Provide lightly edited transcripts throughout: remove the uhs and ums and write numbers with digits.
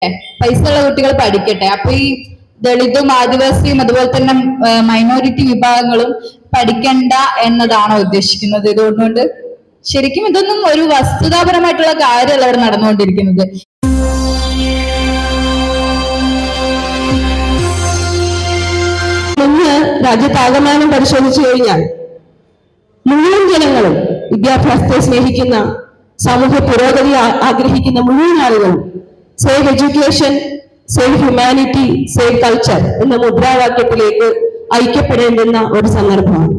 പൈസ ഉള്ള കുട്ടികൾ പഠിക്കട്ടെ. അപ്പൊ ഈ ദളിതും ആദിവാസിയും അതുപോലെ തന്നെ മൈനോറിറ്റി വിഭാഗങ്ങളും പഠിക്കണ്ട എന്നതാണോ ഉദ്ദേശിക്കുന്നത്? ഇതുകൊണ്ട് ശരിക്കും ഇതൊന്നും ഒരു വസ്തുതാപരമായിട്ടുള്ള കാര്യമല്ല അവിടെ നടന്നുകൊണ്ടിരിക്കുന്നത്. ഇന്ന് രാജ്യത്താകമാനം പരിശോധിച്ചു കഴിഞ്ഞാൽ മുഴുവൻ ജനങ്ങളും വിദ്യാഭ്യാസത്തെ സ്നേഹിക്കുന്ന, സാമൂഹ്യ പുരോഗതി ആഗ്രഹിക്കുന്ന മുഴുവൻ ആളുകളും save education, save humanity, save culture എന്ന മുദ്രാവാക്യത്തിലേക്ക് ഐക്യപ്പെടേണ്ടുന്ന ഒരു സന്ദർഭമാണ്.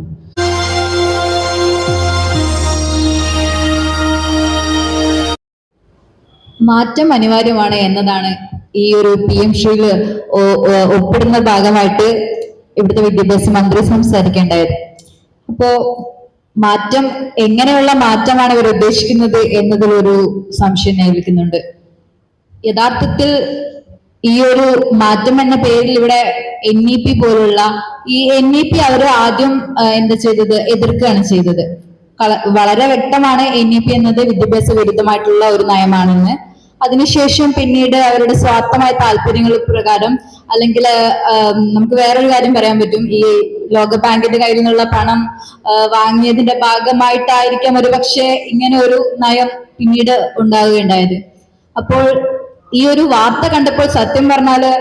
മാറ്റം അനിവാര്യമാണ് എന്നതാണ് ഈ ഒരു PMശ്രീയിൽ ഒപ്പിടുന്ന ഭാഗമായിട്ട് ഇവിടുത്തെ വിദ്യാഭ്യാസ മന്ത്രി സംസാരിക്കേണ്ടായത്. അപ്പോ മാറ്റം, എങ്ങനെയുള്ള മാറ്റമാണ് ഇവർ ഉദ്ദേശിക്കുന്നത് എന്നതിലൊരു സംശയം നിലനിൽക്കുന്നുണ്ട്. യഥാർത്ഥത്തിൽ ഈ ഒരു മാറ്റം എന്ന പേരിൽ ഇവിടെ NEP പോലുള്ള ഈ NEP അവർ ആദ്യം എന്താ ചെയ്തത്? എതിർക്കുകയാണ് ചെയ്തത്. വളരെ വ്യക്തമാണ് NEP എന്നത് വിദ്യാഭ്യാസ വിരുദ്ധമായിട്ടുള്ള ഒരു നയമാണെന്ന്. അതിനുശേഷം പിന്നീട് അവരുടെ സ്വാർത്ഥമായ താല്പര്യങ്ങൾ പ്രകാരം, അല്ലെങ്കിൽ നമുക്ക് വേറൊരു കാര്യം പറയാൻ പറ്റും, ഈ ലോകബാങ്കിന്റെ കയ്യിൽ നിന്നുള്ള പണം വാങ്ങിയതിന്റെ ഭാഗമായിട്ടായിരിക്കാം ഒരു പക്ഷേ ഇങ്ങനെ ഒരു നയം പിന്നീട് ഉണ്ടാവുകയുണ്ടായത്. അപ്പോൾ ഈ ഒരു വാർത്ത കണ്ടപ്പോൾ സത്യം പറഞ്ഞാല്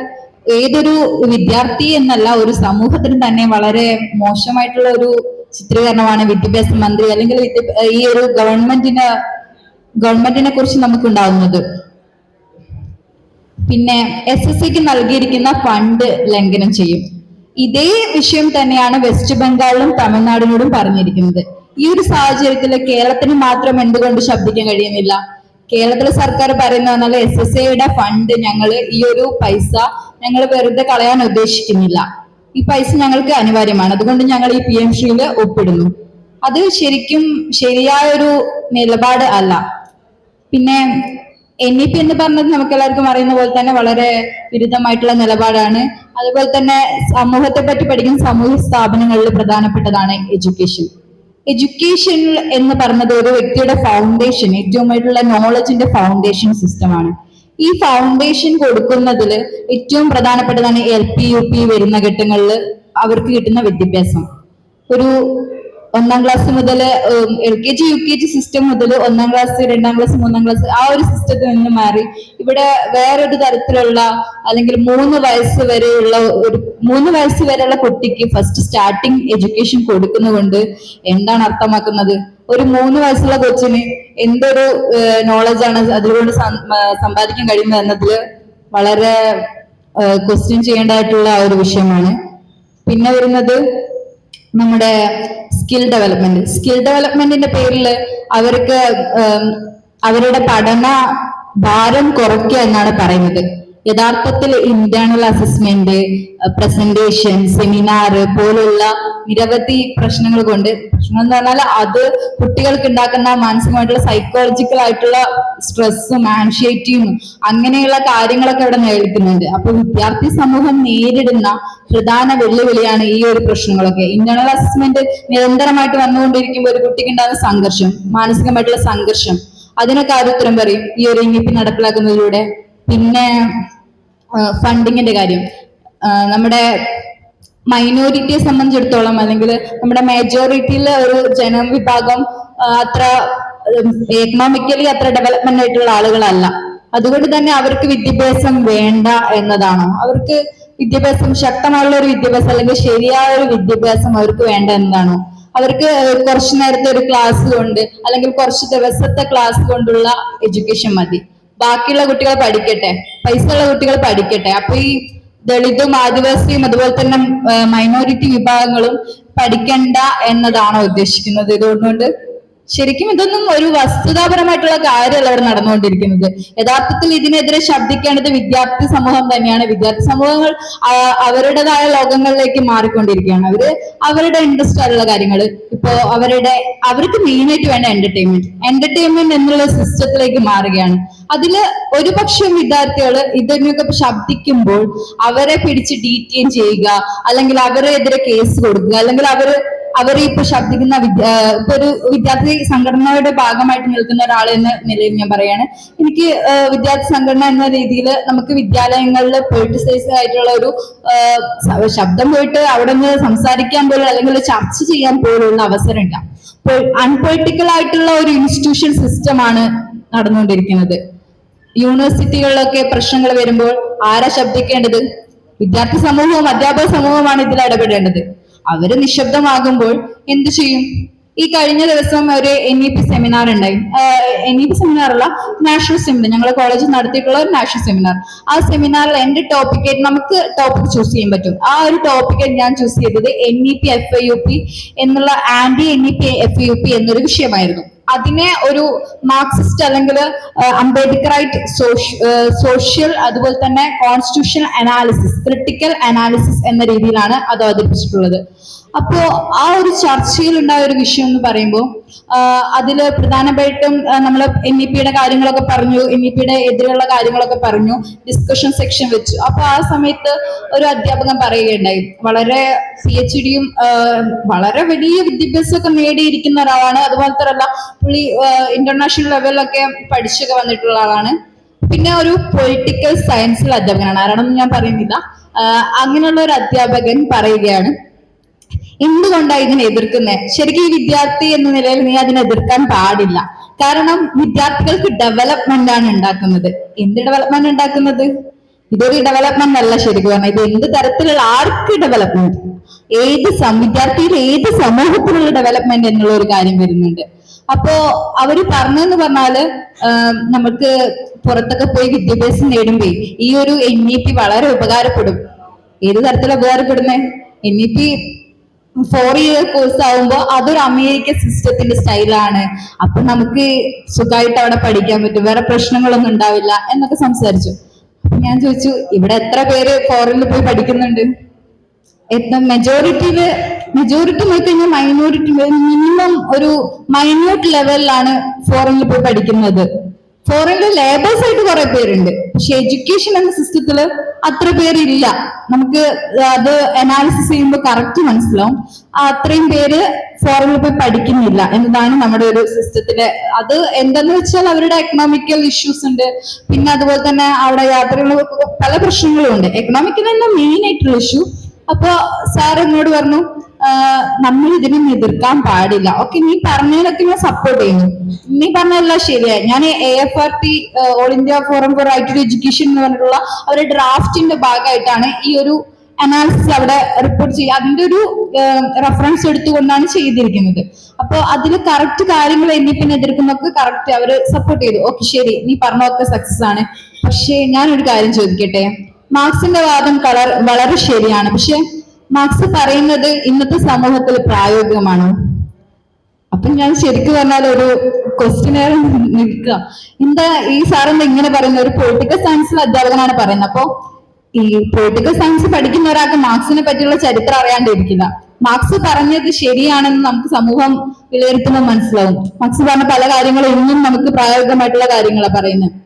ഏതൊരു വിദ്യാർത്ഥി എന്നല്ല, ഒരു സമൂഹത്തിന് തന്നെ വളരെ മോശമായിട്ടുള്ള ഒരു ചിത്രീകരണമാണ് വിദ്യാഭ്യാസ മന്ത്രി അല്ലെങ്കിൽ ഈ ഒരു ഗവൺമെന്റിനെ കുറിച്ച് നമുക്കുണ്ടാവുന്നത്. പിന്നെ SSCക്ക് നൽകിയിരിക്കുന്ന ഫണ്ട് ലംഘനം ചെയ്യും. ഇതേ വിഷയം തന്നെയാണ് വെസ്റ്റ് ബംഗാളിലും തമിഴ്നാടിനോടും പറഞ്ഞിരിക്കുന്നത്. ഈ ഒരു സാഹചര്യത്തിൽ കേരളത്തിന് മാത്രം എന്തുകൊണ്ട് ശബ്ദിക്കാൻ കഴിയുന്നില്ല? കേരളത്തിലെ സർക്കാർ പറയുന്നത് SSCയുടെ ഫണ്ട് ഈ ഒരു പൈസ ഞങ്ങൾ വെറുതെ കളയാൻ ഉദ്ദേശിക്കുന്നില്ല, ഈ പൈസ ഞങ്ങൾക്ക് അനിവാര്യമാണ്, അതുകൊണ്ട് ഞങ്ങൾ ഈ PMശ്രീയിൽ ഒപ്പിടുന്നു. അത് ശരിക്കും ശരിയായൊരു നിലപാട് അല്ല. പിന്നെ NEP എന്ന് പറഞ്ഞത് നമുക്ക് എല്ലാവർക്കും അറിയുന്ന പോലെ തന്നെ വളരെ വിരുദ്ധമായിട്ടുള്ള നിലപാടാണ്. അതുപോലെ തന്നെ സമൂഹത്തെ പറ്റി പഠിക്കുന്ന സാമൂഹ്യ സ്ഥാപനങ്ങളിൽ പ്രധാനപ്പെട്ടതാണ് എഡ്യൂക്കേഷൻ. എഡ്യൂക്കേഷൻ എന്ന് പറഞ്ഞത് ഒരു വ്യക്തിയുടെ ഫൗണ്ടേഷൻ, ഏറ്റവുമായിട്ടുള്ള നോളജിന്റെ ഫൗണ്ടേഷൻ സിസ്റ്റമാണ്. ഈ ഫൗണ്ടേഷൻ കൊടുക്കുന്നതിൽ ഏറ്റവും പ്രധാനപ്പെട്ടതാണ് LP UP വരുന്ന ഘട്ടങ്ങളിൽ അവർക്ക് കിട്ടുന്ന വിദ്യാഭ്യാസം. ഒരു 1ാം ക്ലാസ് മുതൽ LKG UKG സിസ്റ്റം മുതൽ 1ാം ക്ലാസ് 2ാം ക്ലാസ് 3ാം ക്ലാസ് ആ ഒരു സിസ്റ്റത്തിൽ നിന്ന് മാറി ഇവിടെ വേറൊരു തരത്തിലുള്ള, അല്ലെങ്കിൽ 3 വയസ്സ് വരെയുള്ള കുട്ടിക്ക് ഫസ്റ്റ് സ്റ്റാർട്ടിങ് എഡ്യൂക്കേഷൻ കൊടുക്കുന്നതുകൊണ്ട് എന്താണ് അർത്ഥമാക്കുന്നത്? ഒരു 3 വയസ്സുള്ള കൊച്ചിന് എന്തൊരു നോളജാണ് അതുകൊണ്ട് സമ്പാദിക്കാൻ കഴിയുന്നത് എന്നതിൽ വളരെ ക്വസ്റ്റ്യൻ ചെയ്യേണ്ടതായിട്ടുള്ള ഒരു വിഷയമാണ്. പിന്നെ വരുന്നത് നമ്മുടെ സ്കിൽ ഡെവലപ്മെന്റിന്റെ പേരിൽ അവർക്ക് അവരുടെ പഠന ഭാരം കുറയ്ക്കുക എന്നാണ് പറയുന്നത്. യഥാർത്ഥത്തിൽ ഇന്റേണൽ അസസ്മെന്റ്, പ്രസന്റേഷൻ, സെമിനാർ പോലുള്ള നിരവധി പ്രശ്നങ്ങൾ എന്ന് പറഞ്ഞാൽ അത് കുട്ടികൾക്ക് ഉണ്ടാക്കുന്ന മാനസികമായിട്ടുള്ള സൈക്കോളജിക്കൽ ആയിട്ടുള്ള സ്ട്രെസ്സും ആൻഷൈറ്റിയും അങ്ങനെയുള്ള കാര്യങ്ങളൊക്കെ അവിടെ നിലനിൽക്കുന്നുണ്ട്. അപ്പൊ വിദ്യാർത്ഥി സമൂഹം നേരിടുന്ന പ്രധാന വെല്ലുവിളിയാണ് ഈ ഒരു പ്രശ്നങ്ങളൊക്കെ. ഇന്റേണൽ അസസ്മെന്റ് നിരന്തരമായിട്ട് വന്നുകൊണ്ടിരിക്കുമ്പോൾ ഒരു കുട്ടിക്ക് ഉണ്ടാകുന്ന സംഘർഷം, മാനസികമായിട്ടുള്ള സംഘർഷം, അതിനൊക്കെ ആരും ഉത്തരം പറയും ഈ ഒരു NEP നടപ്പിലാക്കുന്നതിലൂടെ. പിന്നെ ഫണ്ടിങ്ങിന്റെ കാര്യം, നമ്മുടെ മൈനോറിറ്റിയെ സംബന്ധിച്ചിടത്തോളം അല്ലെങ്കിൽ നമ്മുടെ മെജോറിറ്റിയിലെ ഒരു ജനവിഭാഗം അത്ര എക്കണോമിക്കലി അത്ര ഡെവലപ്മെന്റ് ആയിട്ടുള്ള ആളുകളല്ല. അതുകൊണ്ട് തന്നെ അവർക്ക് വിദ്യാഭ്യാസം വേണ്ട എന്നതാണോ? അവർക്ക് വിദ്യാഭ്യാസം, ശക്തമായുള്ള ഒരു വിദ്യാഭ്യാസം അല്ലെങ്കിൽ ശരിയായ ഒരു വിദ്യാഭ്യാസം അവർക്ക് വേണ്ട എന്നതാണോ? അവർക്ക് കുറച്ചു നേരത്തെ ഒരു ക്ലാസ് കൊണ്ട് അല്ലെങ്കിൽ കുറച്ച് ദിവസത്തെ ക്ലാസ് കൊണ്ടുള്ള എഡ്യൂക്കേഷൻ മതി, ബാക്കിയുള്ള കുട്ടികൾ പഠിക്കട്ടെ, പൈസ ഉള്ള കുട്ടികൾ പഠിക്കട്ടെ. അപ്പൊ ഈ ദളിതും ആദിവാസിയും അതുപോലെ തന്നെ മൈനോറിറ്റി വിഭാഗങ്ങളും പഠിക്കണ്ട എന്നതാണോ ഉദ്ദേശിക്കുന്നത്? ഇതുകൊണ്ട് ശരിക്കും ഇതൊന്നും ഒരു വസ്തുതാപരമായിട്ടുള്ള കാര്യമല്ല അവിടെ നടന്നുകൊണ്ടിരിക്കുന്നത്. യഥാർത്ഥത്തിൽ ഇതിനെതിരെ ശബ്ദിക്കേണ്ടത് വിദ്യാർത്ഥി സമൂഹം തന്നെയാണ്. വിദ്യാർത്ഥി സമൂഹങ്ങൾ അവരുടേതായ ലോകങ്ങളിലേക്ക് മാറിക്കൊണ്ടിരിക്കുകയാണ്. അവരുടെ ഇൻട്രസ്റ്റ് ആയിട്ടുള്ള കാര്യങ്ങൾ, ഇപ്പോ അവർക്ക് മെയിനായിട്ട് വേണ്ട എന്റർടൈൻമെന്റ് എന്നുള്ള സിസ്റ്റത്തിലേക്ക് മാറുകയാണ്. അതില് ഒരുപക്ഷം വിദ്യാർത്ഥികൾ ഇതിനൊക്കെ ശബ്ദിക്കുമ്പോൾ അവരെ പിടിച്ച് ഡീറ്റെയിൻ ചെയ്യുക, അല്ലെങ്കിൽ അവരെതിരെ കേസ് കൊടുക്കുക, അല്ലെങ്കിൽ അവർ ഇപ്പൊ ശബ്ദിക്കുന്ന ഇപ്പൊ ഒരു വിദ്യാർത്ഥി സംഘടനയുടെ ഭാഗമായിട്ട് നിൽക്കുന്ന ഒരാൾ എന്ന നിലയിൽ ഞാൻ പറയാണ്, എനിക്ക് വിദ്യാർത്ഥി സംഘടന എന്ന രീതിയിൽ നമുക്ക് വിദ്യാലയങ്ങളിൽ പൊളിറ്റിസൈസ് ആയിട്ടുള്ള ഒരു ശബ്ദം പോയിട്ട് അവിടെ നിന്ന് സംസാരിക്കാൻ പോലും അല്ലെങ്കിൽ ചർച്ച ചെയ്യാൻ പോലുള്ള അവസരമില്ല. അൺപൊളിറ്റിക്കൽ ആയിട്ടുള്ള ഒരു ഇൻസ്റ്റിറ്റ്യൂഷൻ സിസ്റ്റമാണ് നടന്നുകൊണ്ടിരിക്കുന്നത്. യൂണിവേഴ്സിറ്റികളിലൊക്കെ പ്രശ്നങ്ങൾ വരുമ്പോൾ ആരാ ശബ്ദിക്കേണ്ടത്? വിദ്യാർത്ഥി സമൂഹവും അധ്യാപക സമൂഹവുമാണ് ഇതിൽ ഇടപെടേണ്ടത്. അവര് നിശബ്ദമാകുമ്പോൾ എന്തു ചെയ്യും? ഈ കഴിഞ്ഞ ദിവസം ഒരു NEP സെമിനാർ ഉണ്ടായി. NEP സെമിനാർ അല്ല, നാഷണൽ സെമിനാർ, ഞങ്ങളുടെ കോളേജിൽ നടത്തിയിട്ടുള്ള ഒരു നാഷണൽ സെമിനാർ. ആ സെമിനാറിൽ എന്റെ ടോപ്പിക്കായിട്ട് നമുക്ക് ടോപ്പിക് ചൂസ് ചെയ്യാൻ പറ്റും. ആ ഒരു ടോപ്പിക്കായിട്ട് ഞാൻ ചൂസ് ചെയ്തത് NEP FIUP എന്നുള്ള ആന്റി NEP FIUP എന്നൊരു വിഷയമായിരുന്നു. അതിനെ ഒരു മാർക്സിസ്റ്റ് അല്ലെങ്കിൽ അംബേദ്കറൈറ്റ് സോഷ്യൽ അതുപോലെ തന്നെ കോൺസ്റ്റിറ്റ്യൂഷൻ അനാലിസിസ്, ക്രിട്ടിക്കൽ അനാലിസിസ് എന്ന രീതിയിലാണ് അത് അവതരിപ്പിച്ചിട്ടുള്ളത്. അപ്പോ ആ ഒരു ചർച്ചയിൽ ഉണ്ടായ ഒരു വിഷയം എന്ന് പറയുമ്പോൾ അതില് പ്രധാനമായിട്ടും നമ്മൾ NEPയുടെ കാര്യങ്ങളൊക്കെ പറഞ്ഞു, NEPയുടെ എതിരെയുള്ള കാര്യങ്ങളൊക്കെ പറഞ്ഞു, ഡിസ്കഷൻ സെക്ഷൻ വെച്ചു. അപ്പൊ ആ സമയത്ത് ഒരു അധ്യാപകൻ പറയുകയുണ്ടായി, വളരെ PhDയും വളരെ വലിയ വിദ്യാഭ്യാസമൊക്കെ നേടിയിരിക്കുന്ന ഒരാളാണ്. അതുപോലത്തെ അല്ല, പുള്ളി ഇന്റർനാഷണൽ ലെവലിലൊക്കെ പഠിച്ചൊക്കെ വന്നിട്ടുള്ള ആളാണ്. പിന്നെ ഒരു പൊളിറ്റിക്കൽ സയൻസിൽ അധ്യാപകനാണ്, ആരാണെന്ന് ഞാൻ പറയുന്നില്ല. അങ്ങനെയുള്ള ഒരു അധ്യാപകൻ പറയുകയാണ്, എന്തുകൊണ്ടാണ് ഇതിനെ എതിർക്കുന്നത്? ശരിക്കും ഈ വിദ്യാർത്ഥി എന്ന നിലയിൽ നീ അതിനെ എതിർക്കാൻ പാടില്ല. കാരണം വിദ്യാർത്ഥികൾക്ക് ഡെവലപ്മെന്റ് ആണ് ഉണ്ടാക്കുന്നത്. എന്ത് ഡെവലപ്മെന്റ് ഉണ്ടാക്കുന്നത്? ഇതൊരു ഡെവലപ്മെന്റ് അല്ല ശരിക്കും പറഞ്ഞാൽ. ഇത് എന്ത് തരത്തിലുള്ള ആർക്ക് ഡെവലപ്മെന്റ്, വിദ്യാർത്ഥിയിൽ ഏത് സമൂഹത്തിലുള്ള ഡെവലപ്മെന്റ് എന്നുള്ള ഒരു കാര്യം വരുന്നുണ്ട്. അപ്പോ അവര് പറഞ്ഞെന്ന് പറഞ്ഞാല് നമുക്ക് പുറത്തൊക്കെ പോയി വിദ്യാഭ്യാസം നേടുമ്പോ ഈ ഒരു NEP വളരെ ഉപകാരപ്പെടും. ഏത് തരത്തിലാണ് ഉപകാരപ്പെടുന്നത്? NEP 4 ഇയർ കോഴ്സ് ആവുമ്പോൾ അതൊരു അമേരിക്കൻ സിസ്റ്റത്തിന്റെ സ്റ്റൈലാണ്. അപ്പൊ നമുക്ക് സുഖമായിട്ട് അവിടെ പഠിക്കാൻ പറ്റും, വേറെ പ്രശ്നങ്ങളൊന്നും ഉണ്ടാവില്ല എന്നൊക്കെ സംസാരിച്ചു. ഞാൻ ചോദിച്ചു, ഇവിടെ എത്ര പേര് ഫോറിനിൽ പോയി പഠിക്കുന്നുണ്ട്? മെജോറിറ്റി നോക്കിക്കഴിഞ്ഞാൽ മൈനോറിറ്റി മിനിമം ഒരു മൈന്യൂട്ട് ലെവലിലാണ് ഫോറിനിൽ പോയി പഠിക്കുന്നത്. ഫോറിനിൽ ലേബേഴ്സ് ആയിട്ട് കുറെ പേരുണ്ട്, പക്ഷെ എഡ്യൂക്കേഷൻ എന്ന സിസ്റ്റത്തില് അത്ര പേരില്ല. നമുക്ക് അത് അനാലിസിസ് ചെയ്യുമ്പോൾ കറക്റ്റ് മനസ്സിലാവും അത്രയും പേര് ഫോറിനിൽ പോയി പഠിക്കുന്നില്ല എന്നതാണ് നമ്മുടെ ഒരു സിസ്റ്റത്തിലെ. അത് എന്താന്ന് വെച്ചാൽ അവരുടെ എക്കണോമിക്കൽ ഇഷ്യൂസ് ഉണ്ട്, പിന്നെ അതുപോലെ തന്നെ അവിടെ യാത്രകൾ പല പ്രശ്നങ്ങളും ഉണ്ട്. എക്കണോമിക്കൽ തന്നെ മെയിൻ ആയിട്ടുള്ള ഇഷ്യൂ. അപ്പൊ സാർ എന്നോട് പറഞ്ഞു, നമ്മൾ ഇതിനൊന്നും എതിർക്കാൻ പാടില്ല. ഓക്കെ, നീ പറഞ്ഞതിനൊക്കെ ഞാൻ സപ്പോർട്ട് ചെയ്യുന്നു, നീ പറഞ്ഞതല്ല ശരിയായി. ഞാൻ AFRT all India forum for right to education എന്ന് പറഞ്ഞിട്ടുള്ള അവരുടെ ഡ്രാഫ്റ്റിന്റെ ഭാഗമായിട്ടാണ് ഈ ഒരു അനാലിസിസ് അവിടെ റിപ്പോർട്ട് ചെയ്യുക. അതിന്റെ ഒരു റെഫറൻസ് എടുത്തുകൊണ്ടാണ് ചെയ്തിരിക്കുന്നത്. അപ്പൊ അതിൽ കറക്റ്റ് കാര്യങ്ങൾ NEPനെ എതിർക്കുന്നൊക്കെ കറക്റ്റ് അവര് സപ്പോർട്ട് ചെയ്തു. ഓക്കെ ശരി, നീ പറഞ്ഞൊക്കെ സക്സസ് ആണ്. പക്ഷേ ഞാനൊരു കാര്യം ചോദിക്കട്ടെ, മാർക്സിന്റെ വാദം വളരെ ശരിയാണ്, പക്ഷെ മാർക്സ് പറയുന്നത് ഇന്നത്തെ സമൂഹത്തിൽ പ്രായോഗികമാണോ? അപ്പൊ ഞാൻ ശരിക്കും പറഞ്ഞാൽ ഒരു ക്വസ്റ്റ്യനേർ നിൽക്കുക, എന്താ ഈ സാറെന്താ ഇങ്ങനെ പറയുന്നത്? ഒരു പൊളിറ്റിക്കൽ സയൻസിലെ അധ്യാപകനാണ് പറയുന്നത്. അപ്പൊ ഈ പൊളിറ്റിക്കൽ സയൻസ് പഠിക്കുന്ന ഒരാൾക്ക് മാർക്സിനെ പറ്റിയുള്ള ചരിത്രം അറിയാണ്ടിരിക്കില്ല. മാർക്സ് പറഞ്ഞത് ശരിയാണെന്ന് നമുക്ക് സമൂഹം വിലയിരുത്തുമ്പോൾ മനസ്സിലാവും. മാർക്സ് പറഞ്ഞ പല കാര്യങ്ങളും ഇന്നും നമുക്ക് പ്രായോഗികമായിട്ടുള്ള കാര്യങ്ങളാണ് പറയുന്നത്.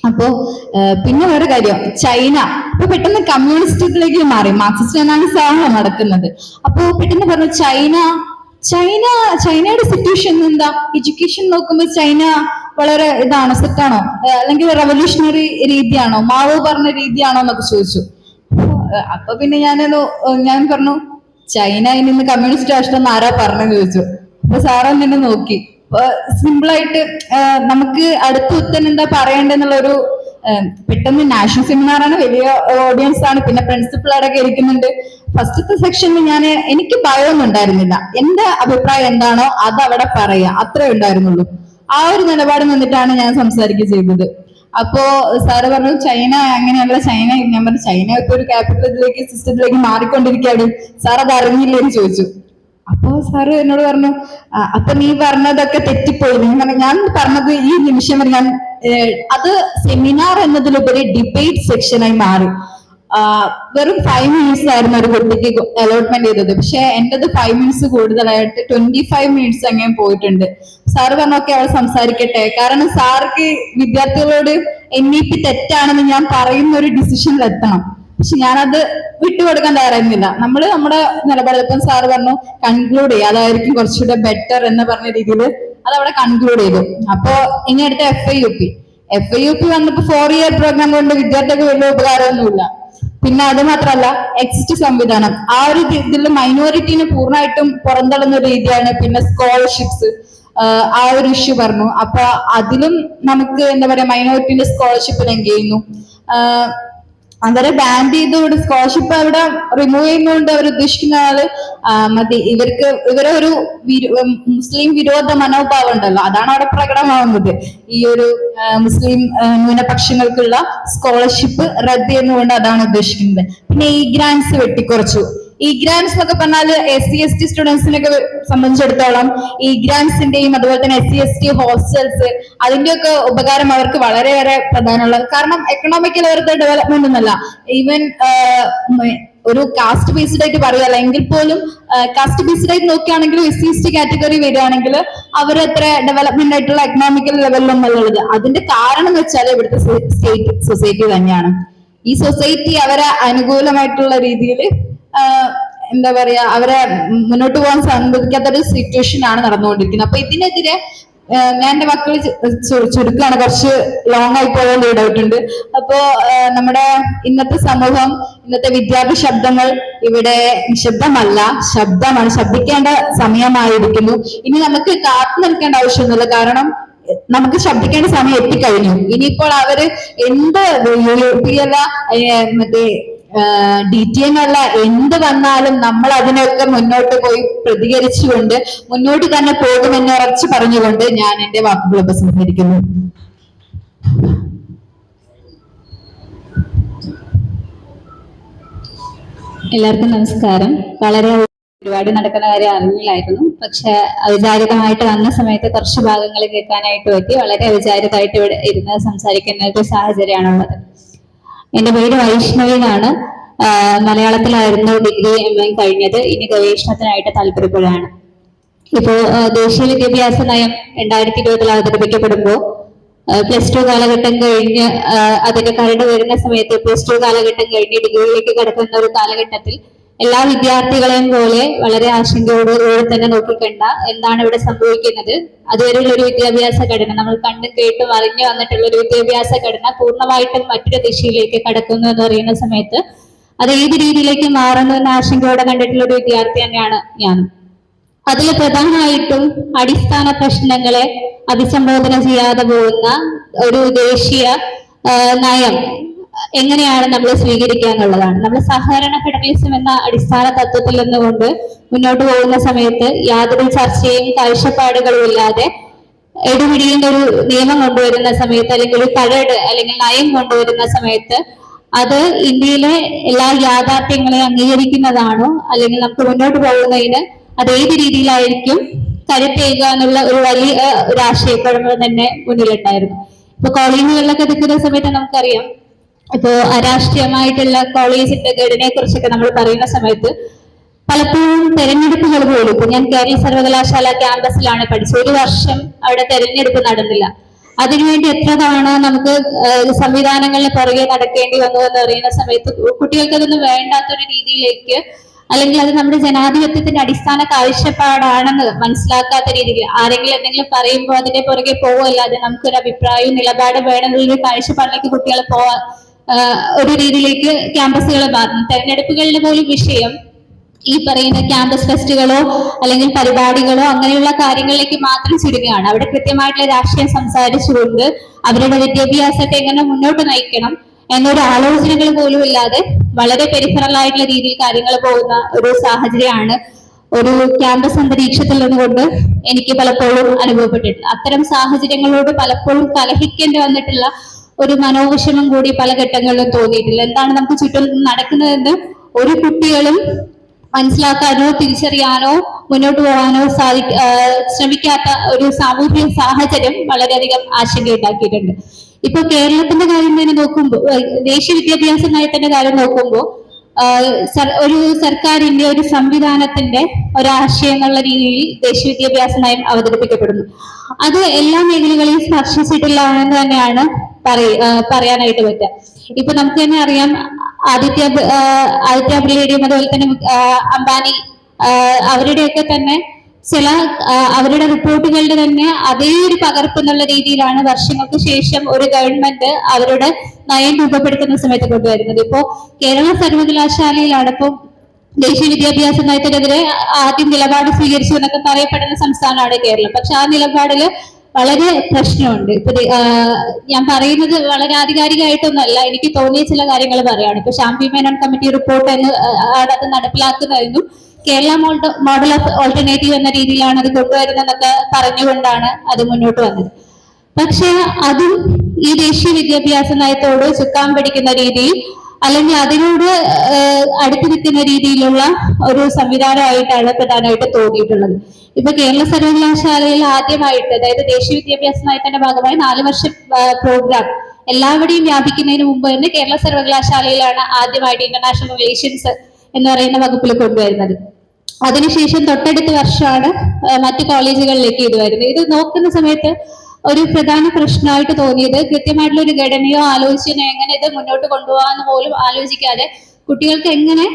അപ്പോ പിന്നെ വേറെ കാര്യം, ചൈന ഇപ്പൊ പെട്ടെന്ന് കമ്മ്യൂണിസ്റ്റുകളിലേക്ക് മാറി, മാർക്സിസ്റ്റ് അനാലിസിസ് ആണല്ലോ നടക്കുന്നത്. അപ്പോ പെട്ടെന്ന് പറഞ്ഞു ചൈനയുടെ സിറ്റുവേഷൻ എന്താ? എഡ്യൂക്കേഷൻ നോക്കുമ്പോൾ ചൈന വളരെ ഇതാണോ, സെറ്റാണോ, അല്ലെങ്കിൽ റെവല്യൂഷണറി രീതിയാണോ, മാവോ പറഞ്ഞ രീതിയാണോ എന്നൊക്കെ ചോദിച്ചു. അപ്പൊ പിന്നെ ഞാൻ പറഞ്ഞു, ചൈന ഇന്ന് കമ്മ്യൂണിസ്റ്റ് രാഷ്ട്രം ആരാ പറഞ്ഞെന്ന് ചോദിച്ചു. അപ്പൊ സാറ് എന്നെ നോക്കി. സിമ്പിൾ ആയിട്ട് നമുക്ക് അടുത്ത ഉത്തരം എന്താ പറയേണ്ടെന്നുള്ളൊരു പെട്ടെന്ന് നാഷണൽ സെമിനാറാണ്, വലിയ ഓഡിയൻസ് ആണ്, പിന്നെ പ്രിൻസിപ്പൾ അടക്കം ഇരിക്കുന്നുണ്ട്. ഫസ്റ്റത്തെ സെക്ഷനിൽ എനിക്ക് ഭയമൊന്നും ഉണ്ടായിരുന്നില്ല. എന്റെ അഭിപ്രായം എന്താണോ അത് അവിടെ പറയാ, അത്രേ ഉണ്ടായിരുന്നുള്ളൂ. ആ ഒരു നിലപാട് നിന്നിട്ടാണ് ഞാൻ സംസാരിക്കുക ചെയ്തത്. അപ്പോ സാറ് പറഞ്ഞു ചൈന അങ്ങനെയല്ല, ഞാൻ പറഞ്ഞു ചൈന ഇപ്പൊ ഒരു ക്യാപിറ്റലിലേക്ക് സിസ്റ്റത്തിലേക്ക് മാറിക്കൊണ്ടിരിക്കുകയാണ്, സാർ അത് അറിഞ്ഞില്ലേന്ന് ചോദിച്ചു. അപ്പോ സാറ് എന്നോട് പറഞ്ഞു, അപ്പൊ നീ പറഞ്ഞതൊക്കെ തെറ്റിപ്പോയി. ഞാൻ പറഞ്ഞത് ഈ നിമിഷം വരെ അത് സെമിനാർ എന്നതിലുപരി ഡിബേറ്റ് സെക്ഷനായി മാറി. വെറും 5 മിനിറ്റ്സ് ആയിരുന്നു ഒരു കുട്ടിക്ക് അലോട്ട്മെന്റ് ചെയ്തത്, പക്ഷെ എന്റേത് 5 മിനിറ്റ്സ് കൂടുതലായിട്ട് 25 മിനിറ്റ്സ് അങ്ങനെ പോയിട്ടുണ്ട്. സാറ് പറഞ്ഞൊക്കെ അവൾ സംസാരിക്കട്ടെ, കാരണം സാർക്ക് വിദ്യാർത്ഥികളോട് NEP തെറ്റാണെന്ന് ഞാൻ പറയുന്ന ഒരു ഡിസിഷനിൽ എത്തണം. പക്ഷെ ഞാനത് വിട്ടുകൊടുക്കാൻ തയ്യാറായിരുന്നില്ല. നമ്മൾ നമ്മുടെ നിലപാട് ഇപ്പം സാറ് പറഞ്ഞു കൺക്ലൂഡ് ചെയ്യുക, അതായിരിക്കും കുറച്ചുകൂടെ ബെറ്റർ എന്ന് പറഞ്ഞ രീതിയിൽ അത് അവിടെ കൺക്ലൂഡ് ചെയ്തു. അപ്പോ ഇനി അടുത്ത FIUP വന്നപ്പോ 4 ഇയർ പ്രോഗ്രാം കൊണ്ട് വിദ്യാർത്ഥികൾക്ക് വലിയ ഉപകാരമൊന്നുമില്ല. പിന്നെ അത് മാത്രമല്ല എക്സിറ്റ് സംവിധാനം, ആ ഒരു ഇതിൽ മൈനോറിറ്റീനെ പൂർണ്ണമായിട്ടും പുറന്തള്ളുന്ന ഒരു രീതിയാണ്. പിന്നെ സ്കോളർഷിപ്സ്, ആ ഒരു ഇഷ്യൂ പറഞ്ഞു. അപ്പൊ അതിലും നമുക്ക് എന്താ പറയാ മൈനോറിറ്റിന്റെ സ്കോളർഷിപ്പ് ലിങ്ക് ചെയ്യുന്നു. അവരെ ബാൻ ചെയ്തുകൊണ്ട് സ്കോളർഷിപ്പ് അവിടെ റിമൂവ് ചെയ്യുന്നതുകൊണ്ട് അവർ ഉദ്ദേശിക്കുന്ന മതി ഇവരെ ഒരു മുസ്ലിം വിരോധ മനോഭാവം ഉണ്ടല്ലോ, അതാണ് അവിടെ പ്രകടമാവുന്നത്. ഈ ഒരു മുസ്ലിം ന്യൂനപക്ഷങ്ങൾക്കുള്ള സ്കോളർഷിപ്പ് റദ്ദ് ചെയ്യുന്നതുകൊണ്ട് അതാണ് ഉദ്ദേശിക്കുന്നത്. പിന്നെ ഈ ഗ്രാൻസ് വെട്ടിക്കുറച്ചു. ഈ ഗ്രാൻസ് എന്നൊക്കെ പറഞ്ഞാൽ SC/ST സ്റ്റുഡൻസിനൊക്കെ സംബന്ധിച്ചിടത്തോളം ഈ ഗ്രാൻസിന്റെയും അതുപോലെ തന്നെ SC/ST ഹോസ്റ്റൽസ് അതിന്റെയൊക്കെ ഉപകാരം അവർക്ക് വളരെയേറെ പ്രധാനമുള്ളത്. കാരണം എക്കണോമിക്കൽ അവരുടെ ഡെവലപ്മെന്റ് ഒന്നല്ല, ഈവൻ ഒരു കാസ്റ്റ് ബേസ്ഡ് ആയിട്ട് പറയുകയല്ല എങ്കിൽ പോലും കാസ്റ്റ് ബേസ്ഡ് ആയിട്ട് നോക്കുകയാണെങ്കിൽ SC/ST കാറ്റഗറി വരികയാണെങ്കിൽ അവർ അത്ര ഡെവലപ്മെന്റ് ആയിട്ടുള്ള എക്കണോമിക്കൽ ലെവലിലൊന്നും ഉള്ളത്. അതിന്റെ കാരണം എന്ന് വെച്ചാൽ ഇവിടുത്തെ സ്റ്റേറ്റ് സൊസൈറ്റി തന്നെയാണ്. ഈ സൊസൈറ്റി അവരെ അനുകൂലമായിട്ടുള്ള രീതിയിൽ എന്താ പറയാ അവരെ മുന്നോട്ട് പോകാൻ സമ്മതിക്കാത്ത ഒരു സിറ്റുവേഷൻ ആണ് നടന്നുകൊണ്ടിരിക്കുന്നത്. അപ്പൊ ഇതിനെതിരെ ഞാൻ എന്റെ മക്കൾ ചുരുക്കാണ്, കുറച്ച് ലോങ് ആയി പോകാൻ ഇടപെട്ടുണ്ട്. അപ്പോ നമ്മുടെ ഇന്നത്തെ സമൂഹം, ഇന്നത്തെ വിദ്യാർത്ഥി ശബ്ദങ്ങൾ ഇവിടെ നിശബ്ദമല്ല, ശബ്ദമാണ്. ശബ്ദിക്കേണ്ട സമയമായിരിക്കുന്നു. ഇനി നമുക്ക് കാത്തു നിൽക്കേണ്ട ആവശ്യമൊന്നുമില്ല, കാരണം നമുക്ക് ശബ്ദിക്കേണ്ട സമയം എത്തിക്കഴിഞ്ഞു. ഇനിയിപ്പോൾ അവര് എന്ത് മറ്റേ DTM അല്ല എന്ത് വന്നാലും നമ്മൾ അതിനൊക്കെ മുന്നോട്ട് പോയി പ്രതികരിച്ചുകൊണ്ട് മുന്നോട്ട് തന്നെ പോകുമെന്ന് ഉറച്ചു പറഞ്ഞുകൊണ്ട് ഞാൻ എന്റെ വാക്കുകൾ ഉപസംഹരിക്കുന്നു. എല്ലാവർക്കും നമസ്കാരം. വളരെ പരിപാടി നടക്കുന്ന കാര്യം അറിയില്ലായിരുന്നു. പക്ഷെ അവിചാരിതമായിട്ട് വന്ന സമയത്ത് കുറച്ച് ഭാഗങ്ങൾ കേൾക്കാനായിട്ട് പറ്റി. വളരെ അവിചാരിതമായിട്ട് ഇവിടെ ഇരുന്ന് സംസാരിക്കുന്ന ഒരു സാഹചര്യമാണുള്ളത്. എന്റെ പേര് വൈഷ്ണവി എന്നാണ്. മലയാളത്തിലായിരുന്നു ഡിഗ്രി MA കഴിഞ്ഞത്. ഇനി ഗവേഷണത്തിനായിട്ട് താല്പര്യപ്പെടുകയാണ്. ഇപ്പോ ദേശീയ വിദ്യാഭ്യാസ നയം 2020 അവതരിപ്പിക്കപ്പെടുമ്പോൾ +2 കാലഘട്ടം കഴിഞ്ഞ് അതിന്റെ കരട് വരുന്ന സമയത്ത് +2 കാലഘട്ടം കഴിഞ്ഞ് ഡിഗ്രിയിലേക്ക് കടക്കുന്ന ഒരു കാലഘട്ടത്തിൽ എല്ലാ വിദ്യാർത്ഥികളെയും പോലെ വളരെ ആശങ്കയോടുകൂടി തന്നെ നോക്കിക്കണ്ട എന്താണ് ഇവിടെ സംഭവിക്കുന്നത്. അതുവരെയുള്ള ഒരു വിദ്യാഭ്യാസ ഘടന, നമ്മൾ കണ്ട് കേട്ടും അറിഞ്ഞു വന്നിട്ടുള്ള ഒരു വിദ്യാഭ്യാസ ഘടന പൂർണ്ണമായിട്ടും മറ്റൊരു ദിശയിലേക്ക് കടക്കുന്നു എന്ന് പറയുന്ന സമയത്ത് അത് ഏത് രീതിയിലേക്ക് മാറുന്നു എന്ന ആശങ്കയോടെ കണ്ടിട്ടുള്ള ഒരു വിദ്യാർത്ഥി തന്നെയാണ് ഞാൻ. അതിൽ പ്രധാനമായിട്ടും അടിസ്ഥാന പ്രശ്നങ്ങളെ അഭിസംബോധന ചെയ്യാതെ പോകുന്ന ഒരു ദേശീയ നയം എങ്ങനെയാണ് നമ്മൾ സ്വീകരിക്കുക എന്നുള്ളതാണ്. നമ്മൾ സഹകരണ ഫെഡറലിസം എന്ന അടിസ്ഥാന തത്വത്തിൽ നിന്നുകൊണ്ട് മുന്നോട്ട് പോകുന്ന സമയത്ത് യാതൊരു ചർച്ചയും കാഴ്ചപ്പാടുകളും ഇല്ലാതെ എടുപിടിയുടെ ഒരു നിയമം കൊണ്ടുവരുന്ന സമയത്ത്, അല്ലെങ്കിൽ ഒരു കരട് അല്ലെങ്കിൽ നയം കൊണ്ടുവരുന്ന സമയത്ത് അത് ഇന്ത്യയിലെ എല്ലാ യാഥാർത്ഥ്യങ്ങളെയും അംഗീകരിക്കുന്നതാണോ, അല്ലെങ്കിൽ നമുക്ക് മുന്നോട്ട് പോകുന്നതിന് അത് ഏത് രീതിയിലായിരിക്കും കരുത്തേകുക എന്നുള്ള ഒരു വലിയ ഒരു ആശയക്കുഴപ്പം തന്നെ മുന്നിലുണ്ടായിരുന്നു. ഇപ്പൊ കോളേജുകളിലൊക്കെ നിൽക്കുന്ന സമയത്ത് നമുക്കറിയാം, ഇപ്പോ അരാഷ്ട്രീയമായിട്ടുള്ള കോളേജിന്റെ ഘടനയെ കുറിച്ചൊക്കെ നമ്മൾ പറയുന്ന സമയത്ത് പലപ്പോഴും തെരഞ്ഞെടുപ്പുകൾ പോലും, ഇപ്പൊ ഞാൻ കേരള സർവകലാശാല ക്യാമ്പസിലാണ് പഠിച്ചത്, 1 വർഷം അവിടെ തെരഞ്ഞെടുപ്പ് നടന്നില്ല. അതിനുവേണ്ടി എത്ര തവണ നമുക്ക് സംവിധാനങ്ങളുടെ പുറകെ നടക്കേണ്ടി വന്നു എന്ന് പറയുന്ന സമയത്ത് കുട്ടികൾക്ക് അതൊന്നും വേണ്ടാത്തൊരു രീതിയിലേക്ക്, അല്ലെങ്കിൽ അത് നമ്മുടെ ജനാധിപത്യത്തിന്റെ അടിസ്ഥാന കാഴ്ചപ്പാടാണെന്ന് മനസ്സിലാക്കാത്ത രീതിയിൽ ആരെങ്കിലും എന്തെങ്കിലും പറയുമ്പോൾ അതിന്റെ പുറകെ പോവല്ലാതെ നമുക്കൊരു അഭിപ്രായവും നിലപാട് വേണമെന്നുള്ളൊരു കാഴ്ചപ്പാടിലേക്ക് കുട്ടികളെ പോവാൻ ഒരു രീതിയിലേക്ക് ക്യാമ്പസുകളെ മാറുന്നു. തെരഞ്ഞെടുപ്പുകളുടെ പോലും വിഷയം ഈ പറയുന്ന ക്യാമ്പസ് ഫെസ്റ്റുകളോ അല്ലെങ്കിൽ പരിപാടികളോ അങ്ങനെയുള്ള കാര്യങ്ങളിലേക്ക് മാത്രം ചുരുങ്ങുകയാണ്. അവിടെ കൃത്യമായിട്ടുള്ള രാഷ്ട്രീയം സംസാരിച്ചുകൊണ്ട് അവരുടെ വിദ്യാഭ്യാസത്തെ എങ്ങനെ മുന്നോട്ട് നയിക്കണം എന്നൊരു ആലോചനകൾ പോലും ഇല്ലാതെ വളരെ പെരിഫറൽ ആയിട്ടുള്ള രീതിയിൽ കാര്യങ്ങൾ പോകുന്ന ഒരു സാഹചര്യമാണ് ഒരു ക്യാമ്പസ് അന്തരീക്ഷത്തിൽ നിന്നുകൊണ്ട് എനിക്ക് പലപ്പോഴും അനുഭവപ്പെട്ടിട്ടുണ്ട്. അത്തരം സാഹചര്യങ്ങളോട് പലപ്പോഴും കലഹിക്കേണ്ടി വന്നിട്ടുള്ള ഒരു മനോവിഷമം കൂടി പല ഘട്ടങ്ങളിലും തോന്നിയിട്ടില്ല. എന്താണ് നമുക്ക് ചുറ്റും നടക്കുന്നതെന്ന് ഒരു കുട്ടികളും മനസ്സിലാക്കാനോ തിരിച്ചറിയാനോ മുന്നോട്ട് പോകാനോ ശ്രമിക്കാത്ത ഒരു സാമൂഹിക സാഹചര്യം വളരെയധികം ആശങ്കയുണ്ടാക്കിയിട്ടുണ്ട്. ഇപ്പൊ കേരളത്തിന്റെ കാര്യം തന്നെ നോക്കുമ്പോൾ, ദേശീയ വിദ്യാഭ്യാസ നയത്തിന്റെ കാര്യം നോക്കുമ്പോൾ ഒരു സർക്കാരിന്റെ ഒരു സംവിധാനത്തിന്റെ ഒരാശയം എന്നുള്ള രീതിയിൽ ദേശീയ വിദ്യാഭ്യാസ നയം അവതരിപ്പിക്കപ്പെടുന്നു. അത് എല്ലാ മേഖലകളെയും സ്പർശിച്ചിട്ടില്ല എന്ന് തന്നെയാണ് പറയാനായിട്ട് പറ്റുക. ഇപ്പൊ നമുക്ക് തന്നെ അറിയാം, ആദിത്യ ബിർളയുടെയും അതുപോലെ തന്നെ അംബാനി അവരുടെയൊക്കെ തന്നെ ചില അവരുടെ റിപ്പോർട്ടുകളുടെ തന്നെ അതേ ഒരു പകർപ്പ് എന്നുള്ള രീതിയിലാണ് വർഷങ്ങൾക്ക് ശേഷം ഒരു ഗവൺമെന്റ് അവരുടെ നയം രൂപപ്പെടുത്തുന്ന സമയത്ത് കൊണ്ടുവരുന്നത്. ഇപ്പോ കേരള സർവകലാശാലയിലാണ് ഇപ്പോൾ ദേശീയ വിദ്യാഭ്യാസ നയത്തിനെതിരെ ആദ്യം നിലപാട് സ്വീകരിച്ചു എന്നൊക്കെ പറയപ്പെടുന്ന സംസ്ഥാനമാണ് കേരളം. പക്ഷെ ആ നിലപാടില് വളരെ പ്രശ്നമുണ്ട്. ഇപ്പൊ ഞാൻ പറയുന്നത് വളരെ ആധികാരികമായിട്ടൊന്നുമല്ല, എനിക്ക് തോന്നിയ ചില കാര്യങ്ങൾ പറയാണ്. ഇപ്പൊ ഷാംപി മേനോൻ കമ്മിറ്റി റിപ്പോർട്ട് എന്ന് അത് നടപ്പിലാക്കുന്നതെന്നും കേരള മോഡൽ ഓഫ് ഓൾട്ടർനേറ്റീവ് എന്ന രീതിയിലാണ് അത് കൊണ്ടുവരുന്നതെന്നൊക്കെ പറഞ്ഞുകൊണ്ടാണ് അത് മുന്നോട്ട് വന്നത്. പക്ഷെ അതും ഈ ദേശീയ വിദ്യാഭ്യാസ നയത്തോട് ചുക്കാൻ പിടിക്കുന്ന രീതിയിൽ അല്ലെങ്കിൽ അതിനോട് അടുത്തു നിൽക്കുന്ന രീതിയിലുള്ള ഒരു സംവിധാനമായിട്ടാണ് പ്രധാനമായിട്ട് തോന്നിയിട്ടുള്ളത്. ഇപ്പൊ കേരള സർവകലാശാലയിൽ ആദ്യമായിട്ട്, അതായത് ദേശീയ വിദ്യാഭ്യാസ നയത്തിന്റെ ഭാഗമായി 4 വർഷ പ്രോഗ്രാം എല്ലാവരുടെയും വ്യാപിക്കുന്നതിന് മുമ്പ് തന്നെ കേരള സർവകലാശാലയിലാണ് ആദ്യമായിട്ട് ഇന്റർനാഷണൽ റിലേഷൻസ് എന്ന് പറയുന്ന വകുപ്പിൽ കൊണ്ടുവരുന്നത്. അതിനുശേഷം തൊട്ടടുത്ത വർഷമാണ് മറ്റു കോളേജുകളിലേക്ക് ഇത് വരുന്നത്. ഇത് നോക്കുന്ന സമയത്ത് ഒരു പ്രധാന പ്രശ്നമായിട്ട് തോന്നിയത് കൃത്യമായിട്ടുള്ള ഒരു ഘടനയോ ആലോചനയോ എങ്ങനെ ഇത് മുന്നോട്ട് കൊണ്ടുപോകാമെന്ന് പോലും ആലോചിക്കാതെ കുട്ടികൾക്ക് എങ്ങനെ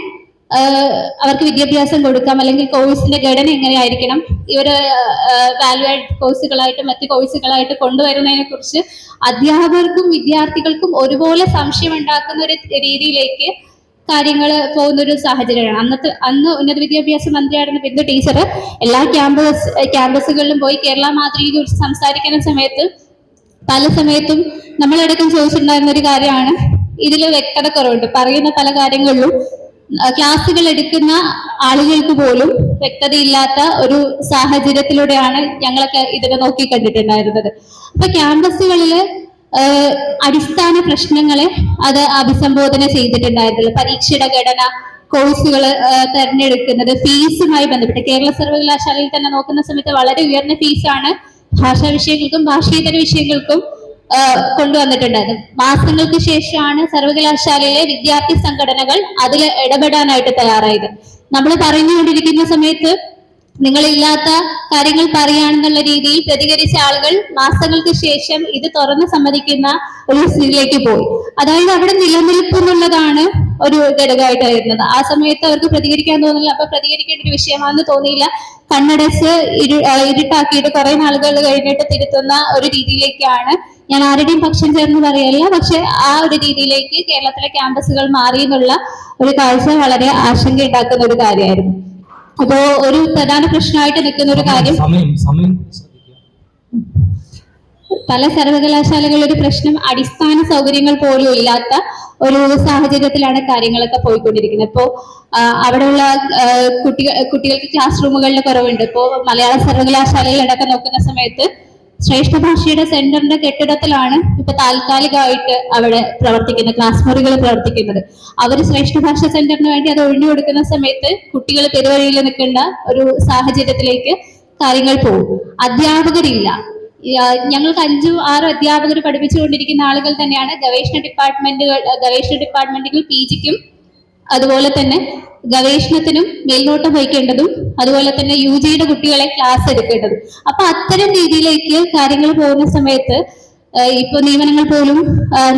അവർക്ക് വിദ്യാഭ്യാസം കൊടുക്കാം, അല്ലെങ്കിൽ കോഴ്സിന്റെ ഘടന എങ്ങനെയായിരിക്കണം, ഇവര് വാല്യൂ ആഡ് കോഴ്സുകളായിട്ട് മറ്റു കോഴ്സുകളായിട്ട് കൊണ്ടുവരുന്നതിനെ കുറിച്ച് അധ്യാപകർക്കും വിദ്യാർത്ഥികൾക്കും ഒരുപോലെ സംശയം ഉണ്ടാക്കുന്ന ഒരു രീതിയിലേക്ക് കാര്യങ്ങൾ പോകുന്ന ഒരു സാഹചര്യമാണ്. അന്ന് ഉന്നത വിദ്യാഭ്യാസ മന്ത്രിയായിരുന്ന ബിന്ദു ടീച്ചർ എല്ലാ ക്യാമ്പസുകളിലും പോയി കേരള മാതൃകയെ കുറിച്ച് സംസാരിക്കുന്ന സമയത്ത് പല സമയത്തും നമ്മളടക്കം ചോദിച്ചിട്ടുണ്ടായിരുന്ന ഒരു കാര്യമാണ്, ഇതിൽ വ്യക്തത കുറവുണ്ട്. പറയുന്ന പല കാര്യങ്ങളിലും ക്ലാസ്സുകൾ എടുക്കുന്ന ആളുകൾക്ക് പോലും വ്യക്തതയില്ലാത്ത ഒരു സാഹചര്യത്തിലൂടെയാണ് ഞങ്ങളൊക്കെ ഇതിനെ നോക്കി കണ്ടിട്ടുണ്ടായിരുന്നത്. അപ്പൊ ക്യാമ്പസുകളില് അടിസ്ഥാന പ്രശ്നങ്ങളെ അത് അഭിസംബോധന ചെയ്തിട്ടുണ്ടായിരുന്നില്ല. പരീക്ഷയുടെ ഘടന, കോഴ്സുകൾ തെരഞ്ഞെടുക്കുന്നത്, ഫീസുമായി ബന്ധപ്പെട്ട് കേരള സർവകലാശാലയിൽ തന്നെ നോക്കുന്ന സമയത്ത് വളരെ ഉയർന്ന ഫീസാണ് ഭാഷാ വിഷയങ്ങൾക്കും ഭാഷേതര വിഷയങ്ങൾക്കും കൊണ്ടുവന്നിട്ടുണ്ടായിരുന്നു. മാസങ്ങൾക്ക് ശേഷമാണ് സർവകലാശാലയിലെ വിദ്യാർത്ഥി സംഘടനകൾ അതിൽ ഇടപെടാനായിട്ട് തയ്യാറായത്. നമ്മൾ പറഞ്ഞുകൊണ്ടിരിക്കുന്ന സമയത്ത് നിങ്ങളില്ലാത്ത കാര്യങ്ങൾ പറയുകയാണെന്നുള്ള രീതിയിൽ പ്രതികരിച്ച ആളുകൾ മാസങ്ങൾക്ക് ശേഷം ഇത് തുറന്ന് സമ്മതിക്കുന്ന ഒരു സ്ഥിതിയിലേക്ക് പോയി. അതായത് അവിടെ നിലനിൽപ്പ് എന്നുള്ളതാണ് ഒരു ഘടകമായിട്ട് വരുന്നത്. ആ സമയത്ത് അവർക്ക് പ്രതികരിക്കാൻ തോന്നില്ല. അപ്പൊ പ്രതികരിക്കേണ്ട ഒരു വിഷയമാണെന്ന് തോന്നിയില്ല. കണ്ണടച്ച് ഇരുട്ടാക്കിയിട്ട് കുറെ നാളുകൾ കഴിഞ്ഞിട്ട് തിരുത്തുന്ന ഒരു രീതിയിലേക്കാണ്, ഞാൻ ആരുടെയും പക്ഷം ചേർന്ന് പറയല്ല, പക്ഷെ ആ ഒരു രീതിയിലേക്ക് കേരളത്തിലെ ക്യാമ്പസുകൾ മാറി എന്നുള്ള ഒരു കാഴ്ച വളരെ ആശങ്കയുണ്ടാക്കുന്ന ഒരു കാര്യമായിരുന്നു. അപ്പോ ഒരു പ്രധാന പ്രശ്നമായിട്ട് നിൽക്കുന്ന ഒരു കാര്യം, പല സർവകലാശാലകളിൽ ഒരു പ്രശ്നം അടിസ്ഥാന സൗകര്യങ്ങൾ പോലും ഇല്ലാത്ത ഒരു സാഹചര്യത്തിലാണ് കാര്യങ്ങളൊക്കെ പോയിക്കൊണ്ടിരിക്കുന്നത്. ഇപ്പോ അവിടെയുള്ള കുട്ടികൾക്ക് ക്ലാസ് റൂമുകളിൽ കുറവുണ്ട്. ഇപ്പോ മലയാള സർവകലാശാലയിൽ അടക്കം നോക്കുന്ന സമയത്ത് ശ്രേഷ്ഠ ഭാഷയുടെ സെന്ററിന്റെ കെട്ടിടത്തിലാണ് ഇപ്പൊ താൽക്കാലികമായിട്ട് അവിടെ പ്രവർത്തിക്കുന്ന ക്ലാസ് മുറികൾ പ്രവർത്തിക്കുന്നത്. അവർ ശ്രേഷ്ഠ ഭാഷ സെന്ററിന് വേണ്ടി അത് ഒഴിഞ്ഞു കൊടുക്കുന്ന സമയത്ത് കുട്ടികൾ പെരുവഴിയിൽ നിൽക്കേണ്ട ഒരു സാഹചര്യത്തിലേക്ക് കാര്യങ്ങൾ പോകും. അധ്യാപകരില്ല. ഞങ്ങൾക്ക് 5-6 അധ്യാപകർ പഠിപ്പിച്ചുകൊണ്ടിരിക്കുന്ന ആളുകൾ തന്നെയാണ് ഗവേഷണ ഡിപ്പാർട്ട്മെന്റുകൾ PGക്കും അതുപോലെ തന്നെ ഗവേഷണത്തിനും മേൽനോട്ടം വഹിക്കേണ്ടതും അതുപോലെ തന്നെ UGയുടെ കുട്ടികളെ ക്ലാസ് എടുക്കേണ്ടതും. അപ്പൊ അത്തരം രീതിയിലേക്ക് കാര്യങ്ങൾ പോകുന്ന സമയത്ത് ഇപ്പൊ നിയമനങ്ങൾ പോലും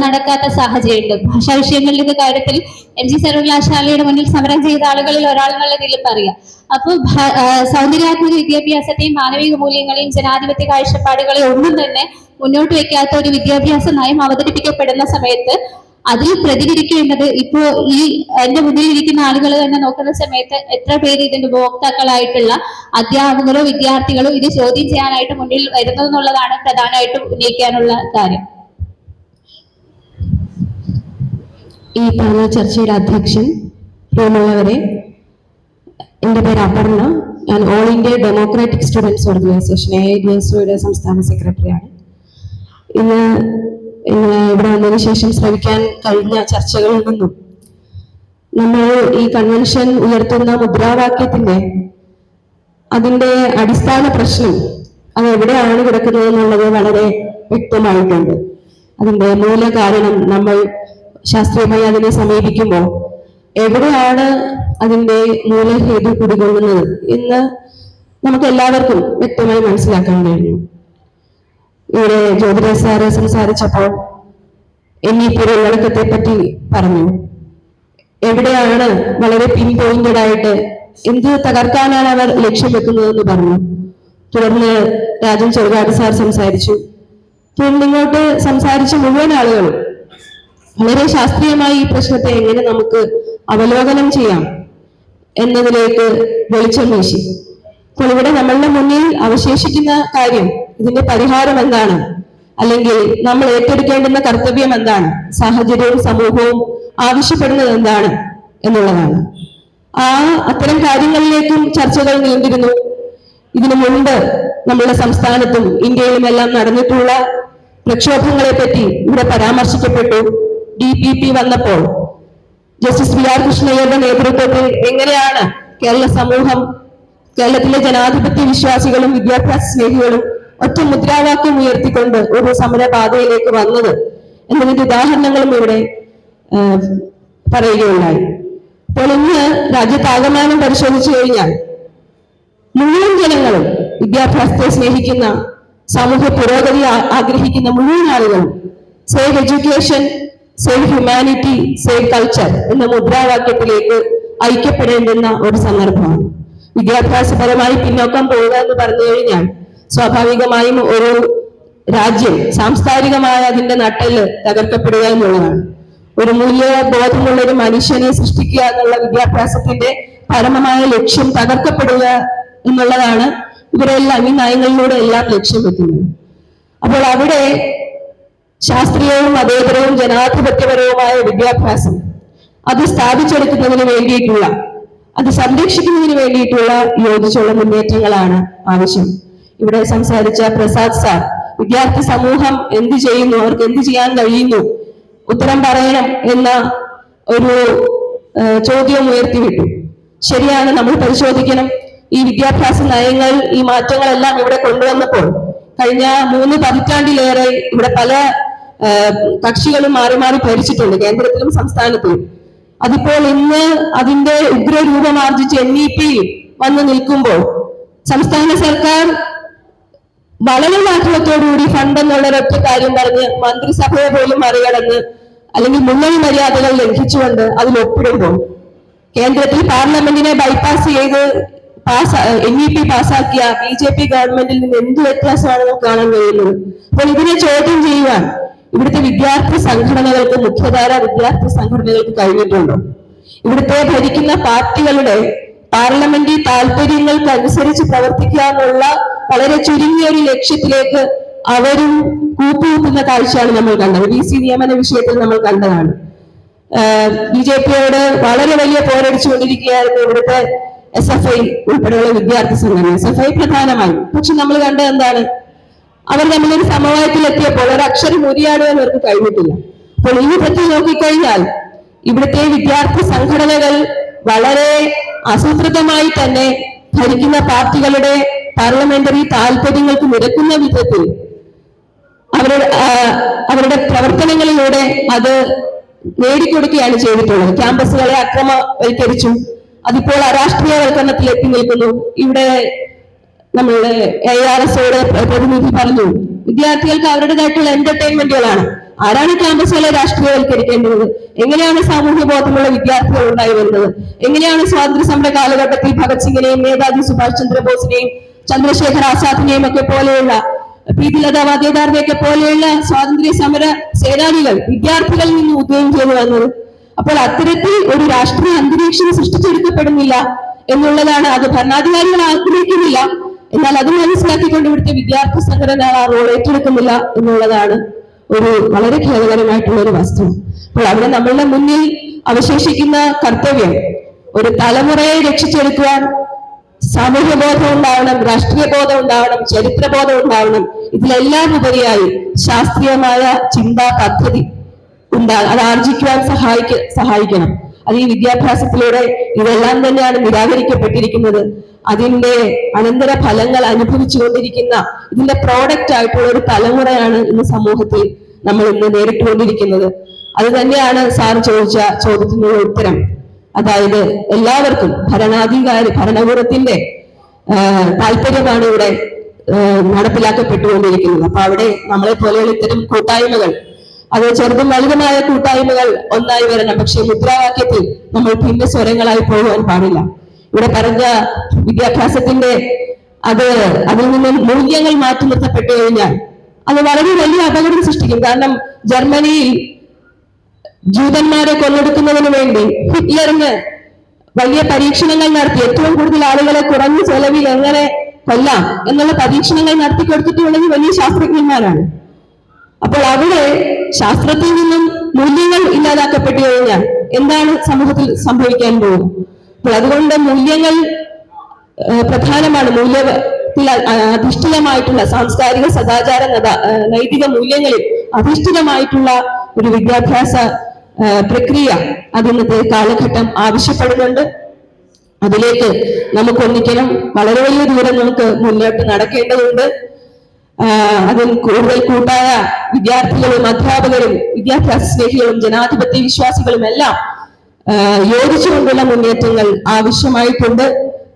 നടക്കാത്ത സാഹചര്യമുണ്ട്. ഭാഷാ വിഷയങ്ങളുടെ കാര്യത്തിൽ MG സർവകലാശാലയുടെ മുന്നിൽ സമരം ചെയ്ത ആളുകളിൽ ഒരാൾ എന്നുള്ള നിലയിൽ പറയാം. അപ്പൊ സൗന്ദര്യാത്മക വിദ്യാഭ്യാസത്തെയും മാനവിക മൂല്യങ്ങളെയും ജനാധിപത്യ കാഴ്ചപ്പാടുകളെയും ഒന്നും തന്നെ മുന്നോട്ട് വെക്കാത്ത ഒരു വിദ്യാഭ്യാസ നയം അവതരിപ്പിക്കപ്പെടുന്ന സമയത്ത് അതിൽ പ്രതികരിക്കേണ്ടത് ഇപ്പോ ഈ എന്റെ മുന്നിൽ ഇരിക്കുന്ന ആളുകൾ തന്നെ നോക്കുന്ന സമയത്ത് എത്ര പേര് ഇതിന്റെ ഉപഭോക്താക്കളായിട്ടുള്ള അധ്യാപകരോ വിദ്യാർത്ഥികളോ ഇത് ചോദ്യം ചെയ്യാനായിട്ട് മുന്നിൽ വരുന്നതെന്നുള്ളതാണ് പ്രധാനമായിട്ടും ഉന്നയിക്കാനുള്ള കാര്യം. ഈ പാനൽ ചർച്ചയുടെ അധ്യക്ഷൻ, പ്രിയമുള്ളവരെ, എൻ്റെ പേര് അപർണ. ഞാൻ all India democratic students organisation AIDSOയുടെ സംസ്ഥാന സെക്രട്ടറിയാണ്. ഇന്ന് ഇവിടെ വന്നതിന് ശേഷം ശ്രമിക്കാൻ കഴിഞ്ഞ ചർച്ചകളിൽ നിന്നും നമ്മൾ ഈ കൺവെൻഷൻ ഉയർത്തുന്ന മുദ്രാവാക്യത്തിന്റെ അതിന്റെ അടിസ്ഥാന പ്രശ്നം അത് എവിടെയാണ് കിടക്കുന്നത് എന്നുള്ളത് വളരെ വ്യക്തമായിട്ടുണ്ട്. അതിന്റെ മൂല കാരണം നമ്മൾ ശാസ്ത്രീയമായി അതിനെ സമീപിക്കുമ്പോൾ എവിടെയാണ് അതിന്റെ മൂലഹേതു കുടികൊള്ളുന്നത് എന്ന് നമുക്ക് എല്ലാവർക്കും വ്യക്തമായി മനസ്സിലാക്കാൻ കഴിഞ്ഞു. ഇവിടെ ജ്യോതിരാജ് സാറ് സംസാരിച്ചപ്പോൾ NEP ഉള്ളടക്കത്തെ പറ്റി പറഞ്ഞു. എവിടെയാണ് വളരെ പിൻ പോയിന്റഡ് ആയിട്ട് എന്ത് തകർക്കാനാണ് അവർ ലക്ഷ്യം വെക്കുന്നതെന്ന് പറഞ്ഞു. തുടർന്ന് രാജൻ ചെറുകാട് സാർ സംസാരിച്ചു. തുടർന്ന് ഇങ്ങോട്ട് സംസാരിച്ച മുഴുവൻ ആളുകളും വളരെ ശാസ്ത്രീയമായി ഈ പ്രശ്നത്തെ എങ്ങനെ നമുക്ക് അവലോകനം ചെയ്യാം എന്നതിലേക്ക് വെളിച്ചം വീശി. അപ്പോൾ ഇവിടെ നമ്മളുടെ മുന്നിൽ അവശേഷിക്കുന്ന കാര്യം, ഇതിന്റെ പരിഹാരം എന്താണ്, അല്ലെങ്കിൽ നമ്മൾ ഏറ്റെടുക്കേണ്ടുന്ന കർത്തവ്യം എന്താണ്, സാഹചര്യവും സമൂഹവും ആവശ്യപ്പെടുന്നത് എന്താണ് എന്നുള്ളതാണ്. അത്തരം കാര്യങ്ങളിലേക്കും ചർച്ചകൾ നീണ്ടിരുന്നു. ഇതിനു മുൻപ് നമ്മുടെ സംസ്ഥാനത്തും ഇന്ത്യയിലും എല്ലാം നടന്നിട്ടുള്ള പ്രക്ഷോഭങ്ങളെ പറ്റി ഇവിടെ പരാമർശിക്കപ്പെട്ടു. DPP വന്നപ്പോൾ ജസ്റ്റിസ് VR കൃഷ്ണയ്യരുടെ നേതൃത്വത്തിൽ എങ്ങനെയാണ് കേരള സമൂഹം, കേരളത്തിലെ ജനാധിപത്യ വിശ്വാസികളും വിദ്യാഭ്യാസ സ്നേഹികളും ഒറ്റ മുദ്രാവാക്യം ഉയർത്തിക്കൊണ്ട് ഒരു സമരപാതയിലേക്ക് വന്നത് എന്നതിന്റെ ഉദാഹരണങ്ങളും ഇവിടെ പറയുകയുണ്ടായി. അപ്പോൾ ഇന്ന് രാജ്യത്താകമാനം പരിശോധിച്ചു കഴിഞ്ഞാൽ മുഴുവൻ ജനങ്ങളും, വിദ്യാഭ്യാസത്തെ സ്നേഹിക്കുന്ന, സാമൂഹ്യ പുരോഗതി ആഗ്രഹിക്കുന്ന മുഴുവൻ ആളുകളും save education, save humanity, save culture എന്ന മുദ്രാവാക്യത്തിലേക്ക് ഐക്യപ്പെടേണ്ടുന്ന ഒരു സന്ദർഭമാണ്. വിദ്യാഭ്യാസപരമായി പിന്നോക്കം പോവുക എന്ന് പറഞ്ഞു കഴിഞ്ഞാൽ സ്വാഭാവികമായും ഒരു രാജ്യം സാംസ്കാരികമായ അതിന്റെ നട്ടെല്ല് തകർക്കപ്പെടുക എന്നുള്ളതാണ്. ഒരു മൂല്യബോധമുള്ള ഒരു മനുഷ്യനെ സൃഷ്ടിക്കുക എന്നുള്ള വിദ്യാഭ്യാസത്തിന്റെ പരമമായ ലക്ഷ്യം തകർക്കപ്പെടുക എന്നുള്ളതാണ് ഇവരെല്ലാം ഈ നയങ്ങളിലൂടെ എല്ലാം ലക്ഷ്യം വെക്കുന്നത്. അപ്പോൾ അവിടെ ശാസ്ത്രീയവും മതേതരവും ജനാധിപത്യപരവുമായ വിദ്യാഭ്യാസം അത് സ്ഥാപിച്ചെടുക്കുന്നതിന് വേണ്ടിയിട്ടുള്ള, അത് സംരക്ഷിക്കുന്നതിന് വേണ്ടിയിട്ടുള്ള യോജിച്ചുള്ള മുന്നേറ്റങ്ങളാണ് ആവശ്യം. ഇവിടെ സംസാരിച്ച പ്രസാദ് സാർ വിദ്യാർത്ഥി സമൂഹം എന്ത് ചെയ്യുന്നു, അവർക്ക് എന്ത് ചെയ്യാൻ കഴിയുന്നു, ഉത്തരം പറയണം എന്ന ഒരു ചോദ്യം ഉയർത്തിവിട്ടു. ശരിയാണ്, നമ്മൾ പരിശോധിക്കണം. ഈ വിദ്യാഭ്യാസ നയങ്ങൾ, ഈ മാറ്റങ്ങളെല്ലാം ഇവിടെ കൊണ്ടുവന്നപ്പോൾ കഴിഞ്ഞ 3 പതിറ്റാണ്ടിലേറെ ഇവിടെ പല കക്ഷികളും മാറി മാറി ഭരിച്ചിട്ടുണ്ട്, കേന്ദ്രത്തിലും സംസ്ഥാനത്തിലും. അതിപ്പോൾ ഇന്ന് അതിന്റെ ഉഗ്രരൂപമാർജിച്ച് NEP വന്നു നിൽക്കുമ്പോൾ സംസ്ഥാന സർക്കാർ വളരെ ലാഘവത്തോടുകൂടി ഫണ്ട് എന്നുള്ള ഒരൊറ്റ കാര്യം പറഞ്ഞ് മന്ത്രിസഭയെ പോലും മറികടന്ന് അല്ലെങ്കിൽ മുന്നണി മര്യാദകൾ ലംഘിച്ചുകൊണ്ട് അതിൽ ഒപ്പിടുമ്പോൾ കേന്ദ്രത്തിൽ പാർലമെന്റിനെ ബൈപ്പാസ് ചെയ്ത് NEP പാസാക്കിയ BJP ഗവൺമെന്റിൽ നിന്ന് എന്ത് വ്യത്യാസമാണ് നമുക്ക് കാണാൻ കഴിയുന്നത്? അപ്പോൾ ഇതിനെ ചോദ്യം ചെയ്യുവാൻ ഇവിടുത്തെ വിദ്യാർത്ഥി സംഘടനകൾക്ക്, മുഖ്യധാര വിദ്യാർത്ഥി സംഘടനകൾക്ക് കഴിഞ്ഞിട്ടുണ്ടോ? ഇവിടുത്തെ ഭരിക്കുന്ന പാർട്ടികളുടെ പാർലമെന്ററി താല്പര്യങ്ങൾക്ക് അനുസരിച്ച് പ്രവർത്തിക്കുക എന്നുള്ള വളരെ ചുരുങ്ങിയ ഒരു ലക്ഷ്യത്തിലേക്ക് അവരും കൂപ്പുകൂട്ടുന്ന കാഴ്ചയാണ് നമ്മൾ കണ്ടത്. VC നിയമന വിഷയത്തിൽ നമ്മൾ കണ്ടതാണ്. BJPയോട് വളരെ വലിയ പോരടിച്ചുകൊണ്ടിരിക്കുകയായിരുന്നു ഇവിടുത്തെ SFI ഉൾപ്പെടെയുള്ള വിദ്യാർത്ഥി സംഘടന, SFI പ്രധാനമായും. പക്ഷെ നമ്മൾ കണ്ടത് എന്താണ്? അവർ തമ്മിലൊരു സമവായത്തിലെത്തിയപ്പോൾ ഒരു അക്ഷരം ഉരിയാടുവാൻ അവർക്ക് കഴിഞ്ഞിട്ടില്ല. അപ്പോൾ ഈ പറ്റി നോക്കിക്കഴിഞ്ഞാൽ ഇവിടുത്തെ വിദ്യാർത്ഥി സംഘടനകൾ വളരെ ആസൂത്രിതമായി തന്നെ ഭരിക്കുന്ന പാർട്ടികളുടെ പാർലമെന്ററി താല്പര്യങ്ങൾക്ക് നിരക്കുന്ന വിധത്തിൽ അവരുടെ പ്രവർത്തനങ്ങളിലൂടെ അത് നേടിക്കൊടുക്കുകയാണ് ചെയ്തിട്ടുള്ളത്. ക്യാമ്പസുകളെ അക്രമവൽക്കരിച്ചു, അതിപ്പോൾ അരാഷ്ട്രീയവൽക്കരണത്തിൽ എത്തി നിൽക്കുന്നു. ഇവിടെ നമ്മളുടെ ARSയോട് പ്രതിനിധി പറഞ്ഞു, വിദ്യാർത്ഥികൾക്ക് അവരുടേതായിട്ടുള്ള എന്റർടൈൻമെന്റുകളാണ്. ആരാണ് ക്യാമ്പസുകളെ രാഷ്ട്രീയവൽക്കരിക്കേണ്ടത്? എങ്ങനെയാണ് സാമൂഹ്യ ബോധമുള്ള വിദ്യാർത്ഥികൾ ഉണ്ടായി വരുന്നത്? എങ്ങനെയാണ് സ്വാതന്ത്ര്യ സമര കാലഘട്ടത്തിൽ ഭഗത് സിംഗിനെയും നേതാജി സുഭാഷ് ചന്ദ്രബോസിനെയും ചന്ദ്രശേഖർ ആസാദിനെയും ഒക്കെ പോലെയുള്ള, P.D. ലത വാദ്യദാറിനെയൊക്കെ പോലെയുള്ള സ്വാതന്ത്ര്യ സമര സേനാനികൾ വിദ്യാർത്ഥികളിൽ നിന്ന് ഉദയം ചെയ്തു വന്നത്? അപ്പോൾ അത്തരത്തിൽ ഒരു രാഷ്ട്രീയ അന്തരീക്ഷം സൃഷ്ടിച്ചെടുക്കപ്പെടുന്നില്ല എന്നുള്ളതാണ്. അത് ഭരണാധികാരികൾ ആഗ്രഹിക്കുന്നില്ല, എന്നാൽ അത് മനസ്സിലാക്കിക്കൊണ്ട് ഇവിടുത്തെ വിദ്യാർത്ഥി സംഘടന ആ റോൾ ഏറ്റെടുക്കുന്നില്ല എന്നുള്ളതാണ് ഒരു വളരെ ഖേദകരമായിട്ടുള്ള ഒരു വസ്തു. അപ്പോൾ അവിടെ നമ്മളുടെ മുന്നിൽ അവശേഷിക്കുന്ന കർത്തവ്യം ഒരു തലമുറയെ രക്ഷിച്ചെടുക്കുവാൻ സാമൂഹ്യ ബോധം ഉണ്ടാവണം, രാഷ്ട്രീയ ബോധം ഉണ്ടാവണം, ചരിത്രബോധം ഉണ്ടാവണം. ഇതിലെല്ലാം ഉപരിയായി ശാസ്ത്രീയമായ ചിന്താ പദ്ധതി അത് ആർജിക്കുവാൻ സഹായിക്കണം. അത് ഈ വിദ്യാഭ്യാസത്തിലൂടെ ഇതെല്ലാം തന്നെയാണ് നിരാകരിക്കപ്പെട്ടിരിക്കുന്നത്. അതിന്റെ അനന്തര ഫലങ്ങൾ അനുഭവിച്ചുകൊണ്ടിരിക്കുന്ന, ഇതിന്റെ പ്രോഡക്റ്റ് ആയിട്ടുള്ള ഒരു തലമുറയാണ് ഇന്ന് സമൂഹത്തിൽ നമ്മൾ ഇന്ന് നേരിട്ടുകൊണ്ടിരിക്കുന്നത്. അത് തന്നെയാണ് സാർ ചോദിച്ച ചോദ്യത്തിനുള്ള ഉത്തരം. അതായത് എല്ലാവർക്കും ഭരണകൂടത്തിന്റെ താല്പര്യമാണ് ഇവിടെ നടപ്പിലാക്കപ്പെട്ടുകൊണ്ടിരിക്കുന്നത്. അപ്പൊ അവിടെ നമ്മളെ പോലെയുള്ള ഇത്തരം കൂട്ടായ്മകൾ അത് ചെറുതും വലുതുമായ കൂട്ടായ്മകൾ ഒന്നായി വരണം. പക്ഷെ മുദ്രാവാക്യത്തിൽ നമ്മൾ ഭിന്ന സ്വരങ്ങളായി പോകുവാൻ പാടില്ല. ഇവിടെ പറഞ്ഞ വിദ്യാഭ്യാസത്തിന്റെ അതിൽ നിന്ന് മൂല്യങ്ങൾ മാറ്റി നിർത്തപ്പെട്ടു കഴിഞ്ഞാൽ അത് വളരെ വലിയ അപകടം സൃഷ്ടിക്കും. കാരണം ജർമ്മനിയിൽ ജൂതന്മാരെ കൊന്നൊടുക്കുന്നതിന് വേണ്ടി ഹിറ്റ്ലറിന് വലിയ പരീക്ഷണങ്ങൾ നടത്തി ഏറ്റവും കൂടുതൽ ആളുകളെ കുറഞ്ഞ ചെലവിൽ എങ്ങനെ കൊല്ലാം എന്നുള്ള പരീക്ഷണങ്ങൾ നടത്തി കൊടുത്തിട്ടുള്ളത് വലിയ ശാസ്ത്രജ്ഞന്മാരാണ്. അപ്പോൾ അവിടെ ശാസ്ത്രത്തിൽ നിന്നും മൂല്യങ്ങൾ ഇല്ലാതാക്കപ്പെട്ടു കഴിഞ്ഞാൽ എന്താണ് സമൂഹത്തിൽ സംഭവിക്കാൻ പോകുന്നത്? അപ്പോൾ അതുകൊണ്ട് മൂല്യങ്ങൾ പ്രധാനമാണ്. മൂല്യത്തിൽ അധിഷ്ഠിതമായിട്ടുള്ള സാംസ്കാരിക സദാചാര നൈതിക മൂല്യങ്ങളിൽ അധിഷ്ഠിതമായിട്ടുള്ള ഒരു വിദ്യാഭ്യാസ പ്രക്രിയ അതിന്നത്തെ കാലഘട്ടം ആവശ്യപ്പെടുന്നുണ്ട്. അതിലേക്ക് നമുക്ക് ഒന്നിക്കണം. വളരെ വലിയ ദൂരം നമുക്ക് മുന്നോട്ട് നടക്കേണ്ടതുണ്ട്. അതിൽ കൂടുതൽ കൂട്ടായ വിദ്യാർത്ഥികളും അധ്യാപകരും വിദ്യാഭ്യാസ സ്നേഹികളും ജനാധിപത്യ വിശ്വാസികളും എല്ലാം യോജിച്ചുകൊണ്ടുള്ള മുന്നേറ്റങ്ങൾ ആവശ്യമായിട്ടുണ്ട്.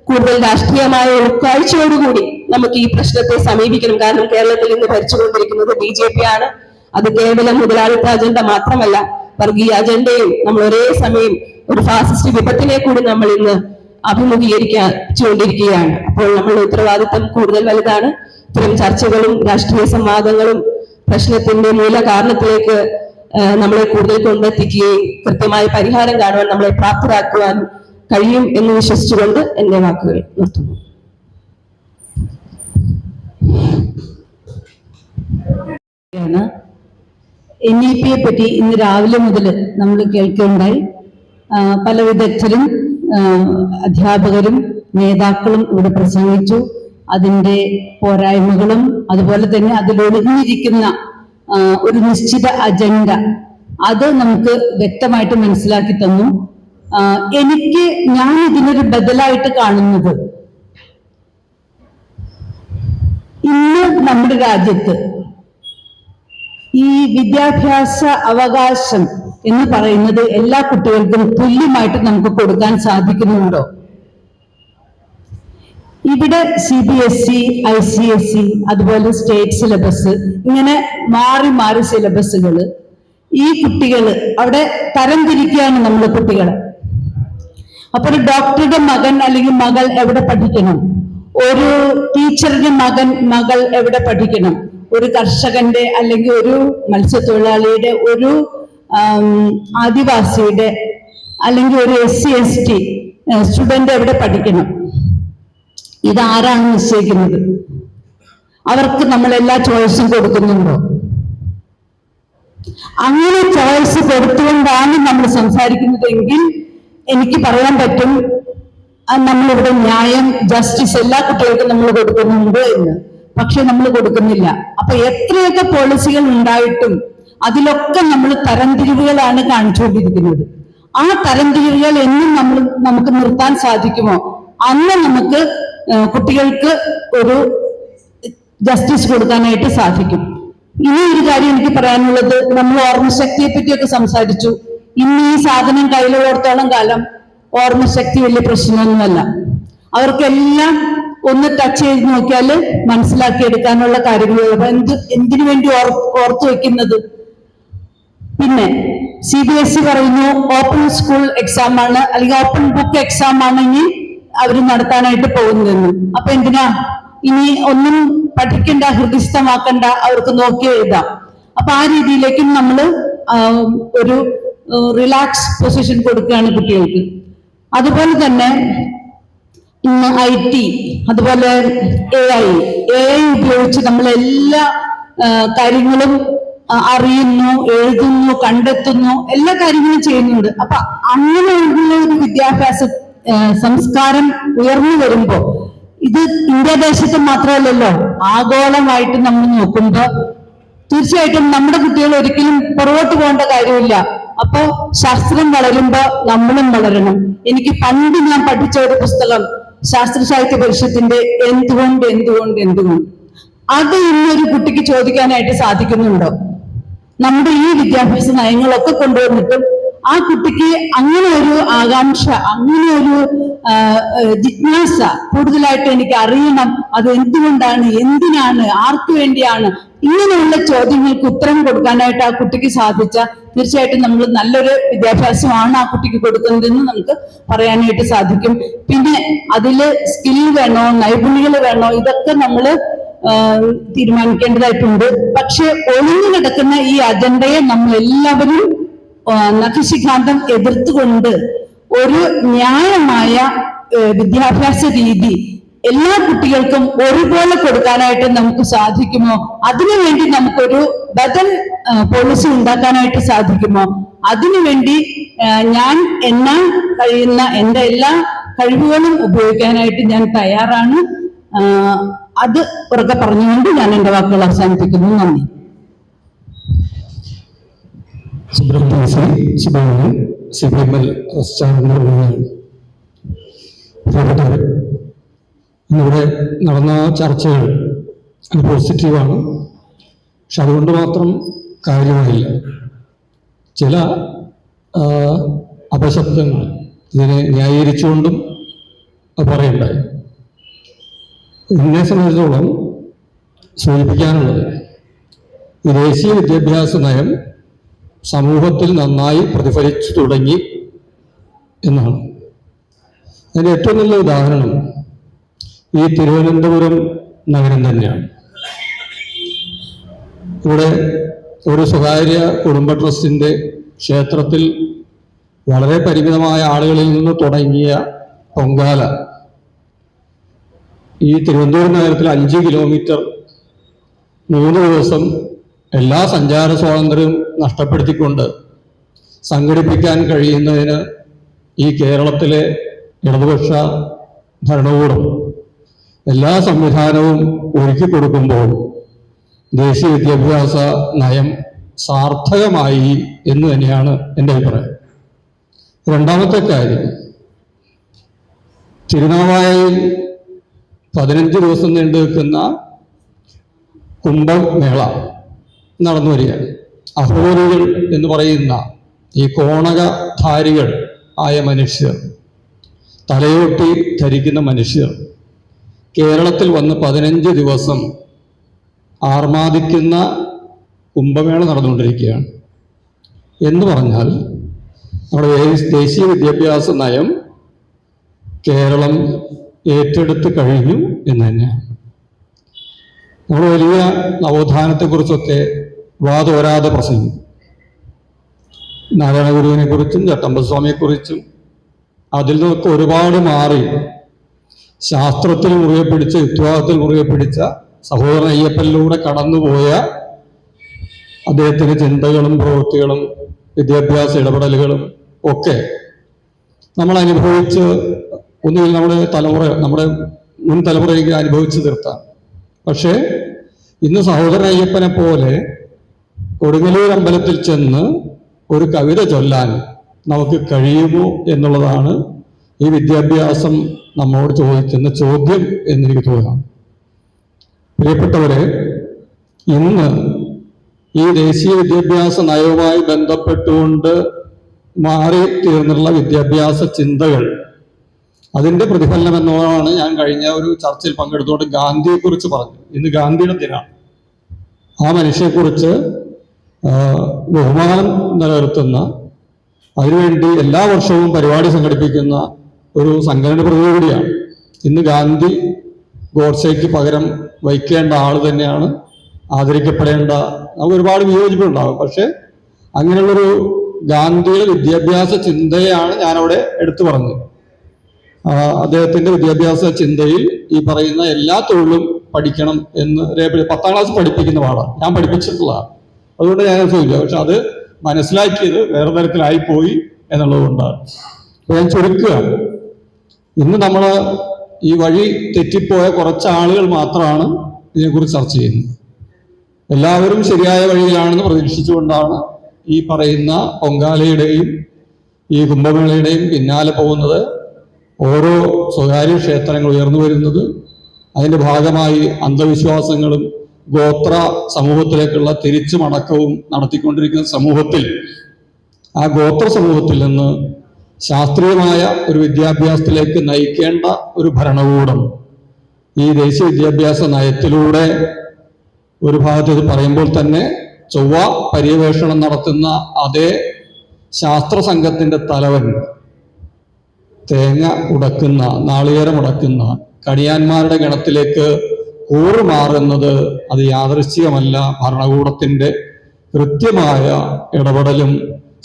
കൂടുതൽ രാഷ്ട്രീയമായ ഉൾക്കാഴ്ചയോടുകൂടി നമുക്ക് ഈ പ്രശ്നത്തെ സമീപിക്കണം. കാരണം കേരളത്തിൽ ഇന്ന് ഭരിച്ചുകൊണ്ടിരിക്കുന്നത് BJP ആണ്. അത് കേവലം മുതലാളിത്ത അജണ്ട മാത്രമല്ല, വർഗീയ അജണ്ടയും നമ്മൾ ഒരേ സമയം ഒരു ഫാസിസ്റ്റ് വിപത്തിനെ കൂടി നമ്മൾ ഇന്ന് അഭിമുഖീകരിച്ചുകൊണ്ടിരിക്കുകയാണ്. അപ്പോൾ നമ്മളുടെ ഉത്തരവാദിത്തം കൂടുതൽ വലുതാണ്. ഇത്തരം ചർച്ചകളും രാഷ്ട്രീയ സംവാദങ്ങളും പ്രശ്നത്തിന്റെ മൂല കാരണത്തിലേക്ക് നമ്മളെ കൂടുതൽ കൊണ്ടെത്തിക്കുകയും കൃത്യമായ പരിഹാരം കാണുവാൻ നമ്മളെ പ്രാപ്തരാക്കുവാൻ കഴിയും എന്ന് വിശ്വസിച്ചുകൊണ്ട് എന്റെ വാക്കുകൾ നിർത്തുന്നു. NEP-യെ പറ്റി ഇന്ന് രാവിലെ മുതൽ നമ്മൾ കേൾക്കുകയുണ്ടായി. പല വിദഗ്ധരും അധ്യാപകരും നേതാക്കളും ഇവിടെ പ്രസംഗിച്ചു. അതിൻ്റെ പോരായ്മകളും അതുപോലെ തന്നെ അതിലൊളിഞ്ഞിരിക്കുന്ന ഒരു നിശ്ചിത അജണ്ട അത് നമുക്ക് വ്യക്തമായിട്ട് മനസ്സിലാക്കി തന്നു. ഞാൻ ഇതിനൊരു ബദലായിട്ട് കാണുന്നത്, ഇന്ന് നമ്മുടെ രാജ്യത്ത് ഈ വിദ്യാഭ്യാസ അവകാശം എന്ന് പറയുന്നത് എല്ലാ കുട്ടികൾക്കും തുല്യമായിട്ട് നമുക്ക് കൊടുക്കാൻ സാധിക്കുന്നുണ്ടോ? ഇവിടെ CBSE, ICSE അതുപോലെ സ്റ്റേറ്റ് സിലബസ് ഇങ്ങനെ മാറി മാറി സിലബസുകൾ ഈ കുട്ടികള് അവിടെ തരംതിരിക്കുകയാണ് നമ്മുടെ കുട്ടികളെ. അപ്പൊ ഒരു ഡോക്ടറുടെ മകൻ അല്ലെങ്കിൽ മകൾ എവിടെ പഠിക്കണം? ഒരു ടീച്ചറുടെ മകൾ എവിടെ പഠിക്കണം? ഒരു കർഷകന്റെ അല്ലെങ്കിൽ ഒരു മത്സ്യത്തൊഴിലാളിയുടെ, ഒരു ആദിവാസിയുടെ അല്ലെങ്കിൽ ഒരു SC/ST സ്റ്റുഡന്റ് എവിടെ പഠിക്കണം? ഇതാരാണ് നിശ്ചയിക്കുന്നത്? അവർക്ക് നമ്മൾ എല്ലാ ചോയ്സും കൊടുക്കുന്നുണ്ടോ? അങ്ങനെ ചോയ്സ് കൊടുത്തുകൊണ്ടാണ് നമ്മൾ സംസാരിക്കുന്നതെങ്കിൽ എനിക്ക് പറയാൻ പറ്റും നമ്മളിവിടെ ന്യായം, ജസ്റ്റിസ് എല്ലാ കുട്ടികൾക്കും നമ്മൾ കൊടുക്കുന്നുണ്ട് എന്ന്. പക്ഷെ നമ്മൾ കൊടുക്കുന്നില്ല. അപ്പൊ എത്രയൊക്കെ പോളിസികൾ ഉണ്ടായിട്ടും അതിലൊക്കെ നമ്മൾ തരംതിരിവുകളാണ് കാണിച്ചുകൊണ്ടിരിക്കുന്നത്. ആ തരംതിരിവുകൾ എന്നും നമുക്ക് നിർത്താൻ സാധിക്കുമോ? അന്ന് നമുക്ക് കുട്ടികൾക്ക് ഒരു ജസ്റ്റിസ് കൊടുക്കാനായിട്ട് സാധിക്കും. ഇനി ഒരു കാര്യം എനിക്ക് പറയാനുള്ളത്, നമ്മൾ ഓർമ്മശക്തിയെ പറ്റിയൊക്കെ സംസാരിച്ചു. ഇന്ന് ഈ സാധനം കയ്യിലുള്ളിടത്തോളം കാലം ഓർമ്മശക്തി വലിയ പ്രശ്നമൊന്നുമല്ല. അവർക്കെല്ലാം ഒന്ന് ടച്ച് ചെയ്ത് നോക്കിയാൽ മനസ്സിലാക്കിയെടുക്കാനുള്ള കാര്യങ്ങളുള്ളൂ. എന്തിനു വേണ്ടി ഓർത്തു വെക്കുന്നത്? പിന്നെ CBSE പറയുന്നു ഓപ്പൺ സ്കൂൾ എക്സാം ആണ് അല്ലെങ്കിൽ ഓപ്പൺ ബുക്ക് എക്സാം ആണ് ഇനി അവർ നടത്താനായിട്ട് പോകുന്നതെന്ന്. അപ്പൊ എന്തിനാ ഇനി ഒന്നും പഠിക്കണ്ട, ഹൃദയസ്ഥമാക്കണ്ട, അവർക്ക് നോക്കി എഴുതാം. അപ്പൊ ആ രീതിയിലേക്കും നമ്മൾ ഒരു റിലാക്സ് പൊസിഷൻ കൊടുക്കുകയാണ് കുട്ടികൾക്ക്. അതുപോലെ തന്നെ ഇന്ന് IT അതുപോലെ AI ഉപയോഗിച്ച് നമ്മൾ എല്ലാ കാര്യങ്ങളും അറിയുന്നു, എഴുതുന്നു, കണ്ടെത്തുന്നു, എല്ലാ കാര്യങ്ങളും ചെയ്യുന്നുണ്ട്. അപ്പൊ അങ്ങനെയുള്ള ഒരു വിദ്യാഭ്യാസ സംസ്കാരം ഉയർന്നു വരുമ്പോ ഇത് ഇന്ത്യ ദേശത്ത് മാത്രമല്ലല്ലോ, ആഗോളമായിട്ട് നമ്മൾ നോക്കുമ്പോ തീർച്ചയായിട്ടും നമ്മുടെ കുട്ടികൾ ഒരിക്കലും പുറകോട്ട് പോകേണ്ട കാര്യമില്ല. അപ്പോ ശാസ്ത്രം വളരുമ്പോ നമ്മളും വളരണം. എനിക്ക് പണ്ട് ഞാൻ പഠിച്ച ഒരു പുസ്തകം ശാസ്ത്ര സാഹിത്യ പരിഷത്തിന്റെ എന്തുകൊണ്ട് അത് ഇന്നൊരു കുട്ടിക്ക് ചോദിക്കാനായിട്ട് സാധിക്കുന്നുണ്ടോ? നമ്മുടെ ഈ വിദ്യാഭ്യാസ നയങ്ങളൊക്കെ കൊണ്ടുവന്നിട്ടും ആ കുട്ടിക്ക് അങ്ങനെ ഒരു ആകാംക്ഷ, അങ്ങനെ ഒരു ജിജ്ഞാസ കൂടുതലായിട്ട് എനിക്ക് അറിയണം, അത് എന്തുകൊണ്ടാണ്, എന്തിനാണ്, ആർക്കു വേണ്ടിയാണ്, ഇങ്ങനെയുള്ള ചോദ്യങ്ങൾക്ക് ഉത്തരം കൊടുക്കാനായിട്ട് ആ കുട്ടിക്ക് സാധിച്ച തീർച്ചയായിട്ടും നമ്മൾ നല്ലൊരു വിദ്യാഭ്യാസമാണ് ആ കുട്ടിക്ക് കൊടുക്കുന്നതെന്ന് നമുക്ക് പറയാനായിട്ട് സാധിക്കും. പിന്നെ അതില് സ്കിൽ വേണോ, നൈപുണ്യങ്ങൾ വേണോ, ഇതൊക്കെ നമ്മൾ തീരുമാനിക്കേണ്ടതായിട്ടുണ്ട്. പക്ഷെ ഒളിഞ്ഞു കിടക്കുന്ന ഈ അജണ്ടയെ നമ്മൾ എല്ലാവരും നഖശിഖാന്തം എതിർത്തുകൊണ്ട് ഒരു ന്യായമായ വിദ്യാഭ്യാസ രീതി എല്ലാ കുട്ടികൾക്കും ഒരുപോലെ കൊടുക്കാനായിട്ട് നമുക്ക് സാധിക്കുമോ? അതിനുവേണ്ടി നമുക്കൊരു ബദൽ പോളിസി ഉണ്ടാക്കാനായിട്ട് സാധിക്കുമോ? അതിനുവേണ്ടി ഞാൻ എന്നാൽ കഴിയുന്ന എൻ്റെ എല്ലാ കഴിവുകളും ഉപയോഗിക്കാനായിട്ട് ഞാൻ തയ്യാറാണ്. അത് ഉറക്കെ പറഞ്ഞുകൊണ്ട് ഞാൻ എൻ്റെ വാക്കുകൾ അവസാനിപ്പിക്കുന്നു. നന്ദി. സുബ്രഹ്മണ്യൻ CPML ഇന്നിവിടെ നടന്ന ചർച്ചകൾ അത് പോസിറ്റീവാണ്. പക്ഷെ അതുകൊണ്ട് മാത്രം കാര്യമായില്ല. ചില അപശബ്ദങ്ങൾ ഇതിനെ ന്യായീകരിച്ചുകൊണ്ടും പറയണ്ടായി. എന്നെ സംബന്ധിച്ചിടത്തോളം സൂചിപ്പിക്കാനുള്ളത് ഈ ദേശീയ വിദ്യാഭ്യാസ നയം സമൂഹത്തിൽ നന്നായി പ്രതിഫലിച്ചു തുടങ്ങി എന്നാണ്. അതിൻ്റെ ഏറ്റവും നല്ല ഉദാഹരണം ഈ തിരുവനന്തപുരം നഗരം തന്നെയാണ്. ഇവിടെ ഒരു സ്വകാര്യ കുടുംബ ട്രസ്റ്റിൻ്റെ ക്ഷേത്രത്തിൽ വളരെ പരിമിതമായ ആളുകളിൽ നിന്ന് തുടങ്ങിയ പൊങ്കാല ഈ തിരുവനന്തപുരം നഗരത്തിൽ 5 കിലോമീറ്റർ 3 ദിവസം എല്ലാ സഞ്ചാര സ്വാതന്ത്ര്യവും നഷ്ടപ്പെടുത്തിക്കൊണ്ട് സംഘടിപ്പിക്കാൻ കഴിയുന്നതിന് ഈ കേരളത്തിലെ ഇടതുപക്ഷ ഭരണകൂടം എല്ലാ സംവിധാനവും ഒരുക്കി കൊടുക്കുമ്പോൾ ദേശീയ വിദ്യാഭ്യാസ നയം സാർത്ഥകമായി എന്ന് തന്നെയാണ് എൻ്റെ അഭിപ്രായം. രണ്ടാമത്തെ കാര്യം, തിരുനാവായയിൽ 15 ദിവസം നീണ്ടു നിൽക്കുന്ന കുംഭമേള നടന്നു വരികയാണ്. അഹോരികൾ എന്ന് പറയുന്ന ഈ കോണകധാരികൾ ആയ മനുഷ്യർ, തലയോട്ടി ധരിക്കുന്ന മനുഷ്യർ കേരളത്തിൽ വന്ന് 15 ദിവസം ആർമാദിക്കുന്ന കുംഭമേള നടന്നുകൊണ്ടിരിക്കുകയാണ്. എന്ന് പറഞ്ഞാൽ നമ്മുടെ ദേശീയ വിദ്യാഭ്യാസ നയം കേരളം ഏറ്റെടുത്ത് കഴിഞ്ഞു എന്ന് തന്നെയാണ്. നമ്മൾ വലിയ നവോത്ഥാനത്തെക്കുറിച്ചൊക്കെ വാതോരാതെ പ്രസംഗിക്കും. നാരായണ ഗുരുവിനെ കുറിച്ചും ചട്ടമ്പസ്വാമിയെക്കുറിച്ചും അതിൽ നിന്നൊക്കെ ഒരുപാട് മാറി ശാസ്ത്രത്തിൽ മുറുകെ പിടിച്ച, യുക്തിവാദത്തിൽ മുറുകെ പിടിച്ച സഹോദരൻ അയ്യപ്പനിലൂടെ കടന്നുപോയ അദ്ദേഹത്തിന്റെ ചിന്തകളും പ്രവൃത്തികളും വിദ്യാഭ്യാസ ഇടപെടലുകളും ഒക്കെ നമ്മൾ അനുഭവിച്ച് ഒന്നുകിൽ നമ്മുടെ മുൻ തലമുറയ്ക്ക് അനുഭവിച്ചു തീർത്താം. പക്ഷേ ഇന്ന് സഹോദരൻ അയ്യപ്പനെ പോലെ കൊടുങ്ങല്ലൂർ അമ്പലത്തിൽ ചെന്ന് ഒരു കവിത ചൊല്ലാൻ നമുക്ക് കഴിയുമോ എന്നുള്ളതാണ് ഈ വിദ്യാഭ്യാസം നമ്മോട് ചോദിക്കുന്ന ചോദ്യം എന്നെനിക്ക് തോന്നാം. പ്രിയപ്പെട്ടവരെ, ഇന്ന് ഈ ദേശീയ വിദ്യാഭ്യാസ നയവുമായി ബന്ധപ്പെട്ടുകൊണ്ട് മാറി തീർന്നുള്ള വിദ്യാഭ്യാസ ചിന്തകൾ, അതിൻ്റെ പ്രതിഫലനം എന്നതാണ് ഞാൻ കഴിഞ്ഞ ഒരു ചർച്ചയിൽ പങ്കെടുത്തുകൊണ്ട് ഗാന്ധിയെക്കുറിച്ച് പറഞ്ഞു. ഇന്ന് ഗാന്ധിയുടെ ദിനമാണ്. ആ മനുഷ്യയെക്കുറിച്ച് ബഹുമാനം നിലനിർത്തുന്ന, അതിനുവേണ്ടി എല്ലാ വർഷവും പരിപാടി സംഘടിപ്പിക്കുന്ന ഒരു സംഘടന പ്രതികൂടിയാണ്. ഇന്ന് ഗാന്ധി ഗോഡ്സേക്ക് പകരം വയ്ക്കേണ്ട ആൾ തന്നെയാണ്, ആദരിക്കപ്പെടേണ്ട. നമുക്ക് ഒരുപാട് വിയോജിപ്പുണ്ടാകും. പക്ഷെ അങ്ങനെയുള്ളൊരു ഗാന്ധിയുടെ വിദ്യാഭ്യാസ ചിന്തയാണ് ഞാനവിടെ എടുത്തു പറഞ്ഞത്. അദ്ദേഹത്തിന്റെ വിദ്യാഭ്യാസ ചിന്തയിൽ ഈ പറയുന്ന എല്ലാ തൊഴിലും പഠിക്കണം എന്ന് 10ാം ക്ലാസ് പഠിപ്പിക്കുന്ന പാടാണ്. ഞാൻ പഠിപ്പിച്ചിട്ടുള്ളതാണ്, അതുകൊണ്ട് ഞാൻ ചോദിക്കുക. പക്ഷെ അത് മനസ്സിലാക്കിയത് വേറെ തരത്തിലായിപ്പോയി എന്നുള്ളതുകൊണ്ടാണ്. അപ്പൊ ഞാൻ ചുരുക്കുക, ഇന്ന് നമ്മൾ ഈ വഴി തെറ്റിപ്പോയ കുറച്ച് ആളുകൾ മാത്രമാണ് ഇതിനെക്കുറിച്ച് ചർച്ച ചെയ്യുന്നത്. എല്ലാവരും ശരിയായ വഴിയിലാണെന്ന് പ്രതീക്ഷിച്ചുകൊണ്ടാണ് ഈ പറയുന്ന പൊങ്കാലയുടെയും ഈ കുംഭമേളയുടെയും പിന്നാലെ പോകുന്നത്. ഓരോ സ്വകാര്യ ക്ഷേത്രങ്ങൾ ഉയർന്നു വരുന്നത്, അതിൻ്റെ ഭാഗമായി അന്ധവിശ്വാസങ്ങളും ഗോത്ര സമൂഹത്തിലേക്കുള്ള തിരിച്ചു മടക്കവും നടത്തിക്കൊണ്ടിരിക്കുന്ന സമൂഹത്തിൽ, ആ ഗോത്ര സമൂഹത്തിൽ നിന്ന് ശാസ്ത്രീയമായ ഒരു വിദ്യാഭ്യാസത്തിലേക്ക് നയിക്കേണ്ട ഒരു ഭരണകൂടം ഈ ദേശീയ വിദ്യാഭ്യാസ നയത്തിലൂടെ ഒരു ഭാഗത്ത് ഇത് പറയുമ്പോൾ തന്നെ ചൊവ്വ പര്യവേഷണം നടത്തുന്ന അതേ ശാസ്ത്ര സംഘത്തിന്റെ തലവൻ തേങ്ങ ഉടക്കുന്ന, നാളികേരം ഉടക്കുന്ന കണിയാന്മാരുടെ ഗണത്തിലേക്ക് കൂറുമാറുന്നത് അത് യാദൃശ്ചികമല്ല, ഭരണകൂടത്തിന്റെ കൃത്യമായ ഇടപെടലും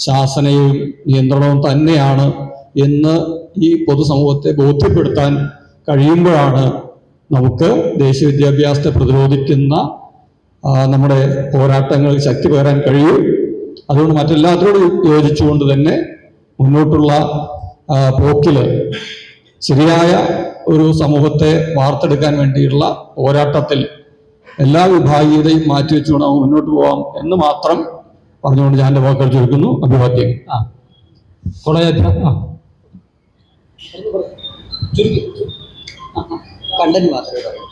ശാസനയും നിയന്ത്രണവും തന്നെയാണ് എന്ന് ഈ പൊതുസമൂഹത്തെ ബോധ്യപ്പെടുത്താൻ കഴിയുമ്പോഴാണ് നമുക്ക് ദേശീയ വിദ്യാഭ്യാസത്തെ പ്രതിരോധിക്കുന്ന നമ്മുടെ പോരാട്ടങ്ങളിൽ ശക്തി പകരാൻ കഴിയും. അതുകൊണ്ട് മറ്റെല്ലാത്തിനോടും യോജിച്ചുകൊണ്ട് തന്നെ മുന്നോട്ടുള്ള പോക്കില് ശരിയായ ഒരു സമൂഹത്തെ വാർത്തെടുക്കാൻ വേണ്ടിയുള്ള പോരാട്ടത്തിൽ എല്ലാ വിഭാഗീയതയും മാറ്റിവെച്ചുകൊണ്ട് നമുക്ക് മുന്നോട്ട് പോകാം എന്ന് മാത്രം പറഞ്ഞുകൊണ്ട് ഞാൻ എൻ്റെ വാക്കുകൾ ചുരുക്കുന്നു. അഭിവാദ്യം. കണ്ടന്റ് മാത്രമേ പറയൂ.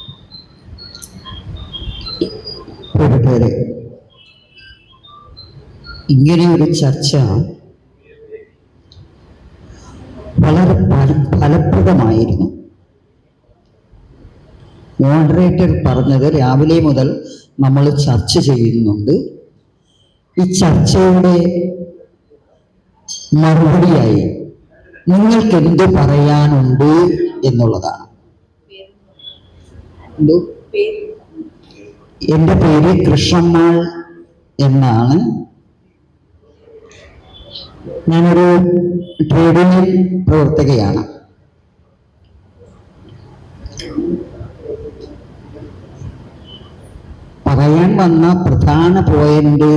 ഇങ്ങനെയൊരു ചർച്ച വളരെ ഫലപ്രദമായിരുന്നു. മോഡറേറ്റർ പറഞ്ഞത് രാവിലെ മുതൽ നമ്മൾ ചർച്ച ചെയ്യുന്നുണ്ട്. ഈ ചർച്ചയുടെ മറുപടിയായി നിങ്ങൾക്ക് എന്ത് പറയാനുണ്ട് എന്നുള്ളതാണ്. എൻ്റെ പേര് കൃഷ്ണമ്മാൾ എന്നാണ്. ഞാനൊരു ട്രേഡ് യൂണിയൻ പ്രവർത്തകയാണ്. പറയാൻ വന്ന പ്രധാന പോയിന്റ്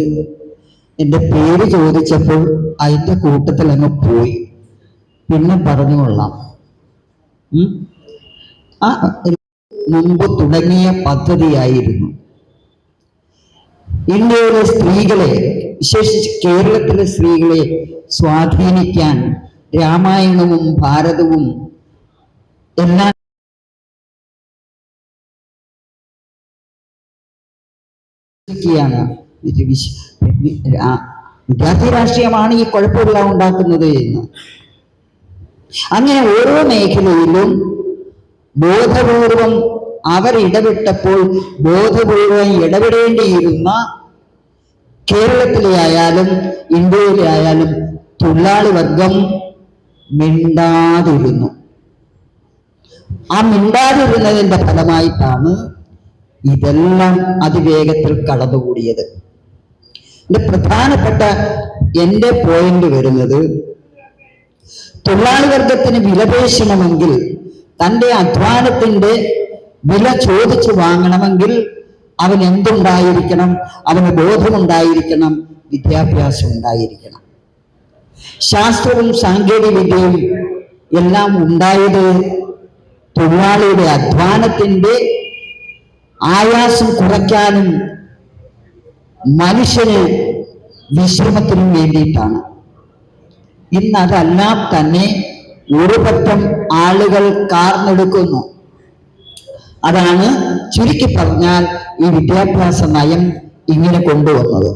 എൻ്റെ പേര് ചോദിച്ചപ്പോൾ അതിൻ്റെ കൂട്ടത്തിൽ അങ്ങ് പോയി. പിന്നെ പറഞ്ഞുകൊള്ളാം. മുമ്പ് തുടങ്ങിയ പദ്ധതിയായിരുന്നു. ഇന്ത്യയിലെ സ്ത്രീകളെ, വിശേഷിച്ച് കേരളത്തിലെ സ്ത്രീകളെ സ്വാധീനിക്കാൻ രാമായണവും ഭാരതവും എല്ലാം വിദ്യാർത്ഥി രാഷ്ട്രീയമാണ് ഈ കുഴപ്പമെല്ലാം ഉണ്ടാക്കുന്നത് എന്ന്. അങ്ങനെ ഓരോ മേഖലയിലും ബോധപൂർവം അവരിടപെട്ടപ്പോൾ ബോധപൂർവം ഇടപെടേണ്ടിയിരുന്ന കേരളത്തിലെ ആയാലും ഇന്ത്യയിലെ ആയാലും തൊഴിലാളി വർഗം മിണ്ടാതിരുന്നു. ആ മിണ്ടാതിരുന്നതിന്റെ ഫലമായിട്ടാണ് ഇതെല്ലാം അതിവേഗത്തിൽ കടന്നുകൂടിയത്. ഇതിന്റെ പ്രധാനപ്പെട്ട എൻ്റെ പോയിന്റ് വരുന്നത്, തൊഴിലാളി വർഗത്തിന് വിലപേശണമെങ്കിൽ, തൻ്റെ അധ്വാനത്തിന്റെ വില ചോദിച്ചു വാങ്ങണമെങ്കിൽ അവൻ എന്തുണ്ടായിരിക്കണം? അവന് ബോധമുണ്ടായിരിക്കണം, വിദ്യാഭ്യാസം ഉണ്ടായിരിക്കണം. ശാസ്ത്രവും സാങ്കേതിക വിദ്യയും എല്ലാം ഉണ്ടായത് തൊഴിലാളിയുടെ അധ്വാനത്തിന്റെ ആയാസം കുറയ്ക്കാനും മനുഷ്യന് വിശ്രമത്തിനും വേണ്ടിയിട്ടാണ്. ഇന്നതെല്ലാം തന്നെ ഒരു പറ്റം ആളുകൾ കാർന്നെടുക്കുന്നു. അതാണ് ചുരുക്കി പറഞ്ഞാൽ ഈ വിദ്യാഭ്യാസ നയം ഇങ്ങനെ കൊണ്ടുവന്നത്.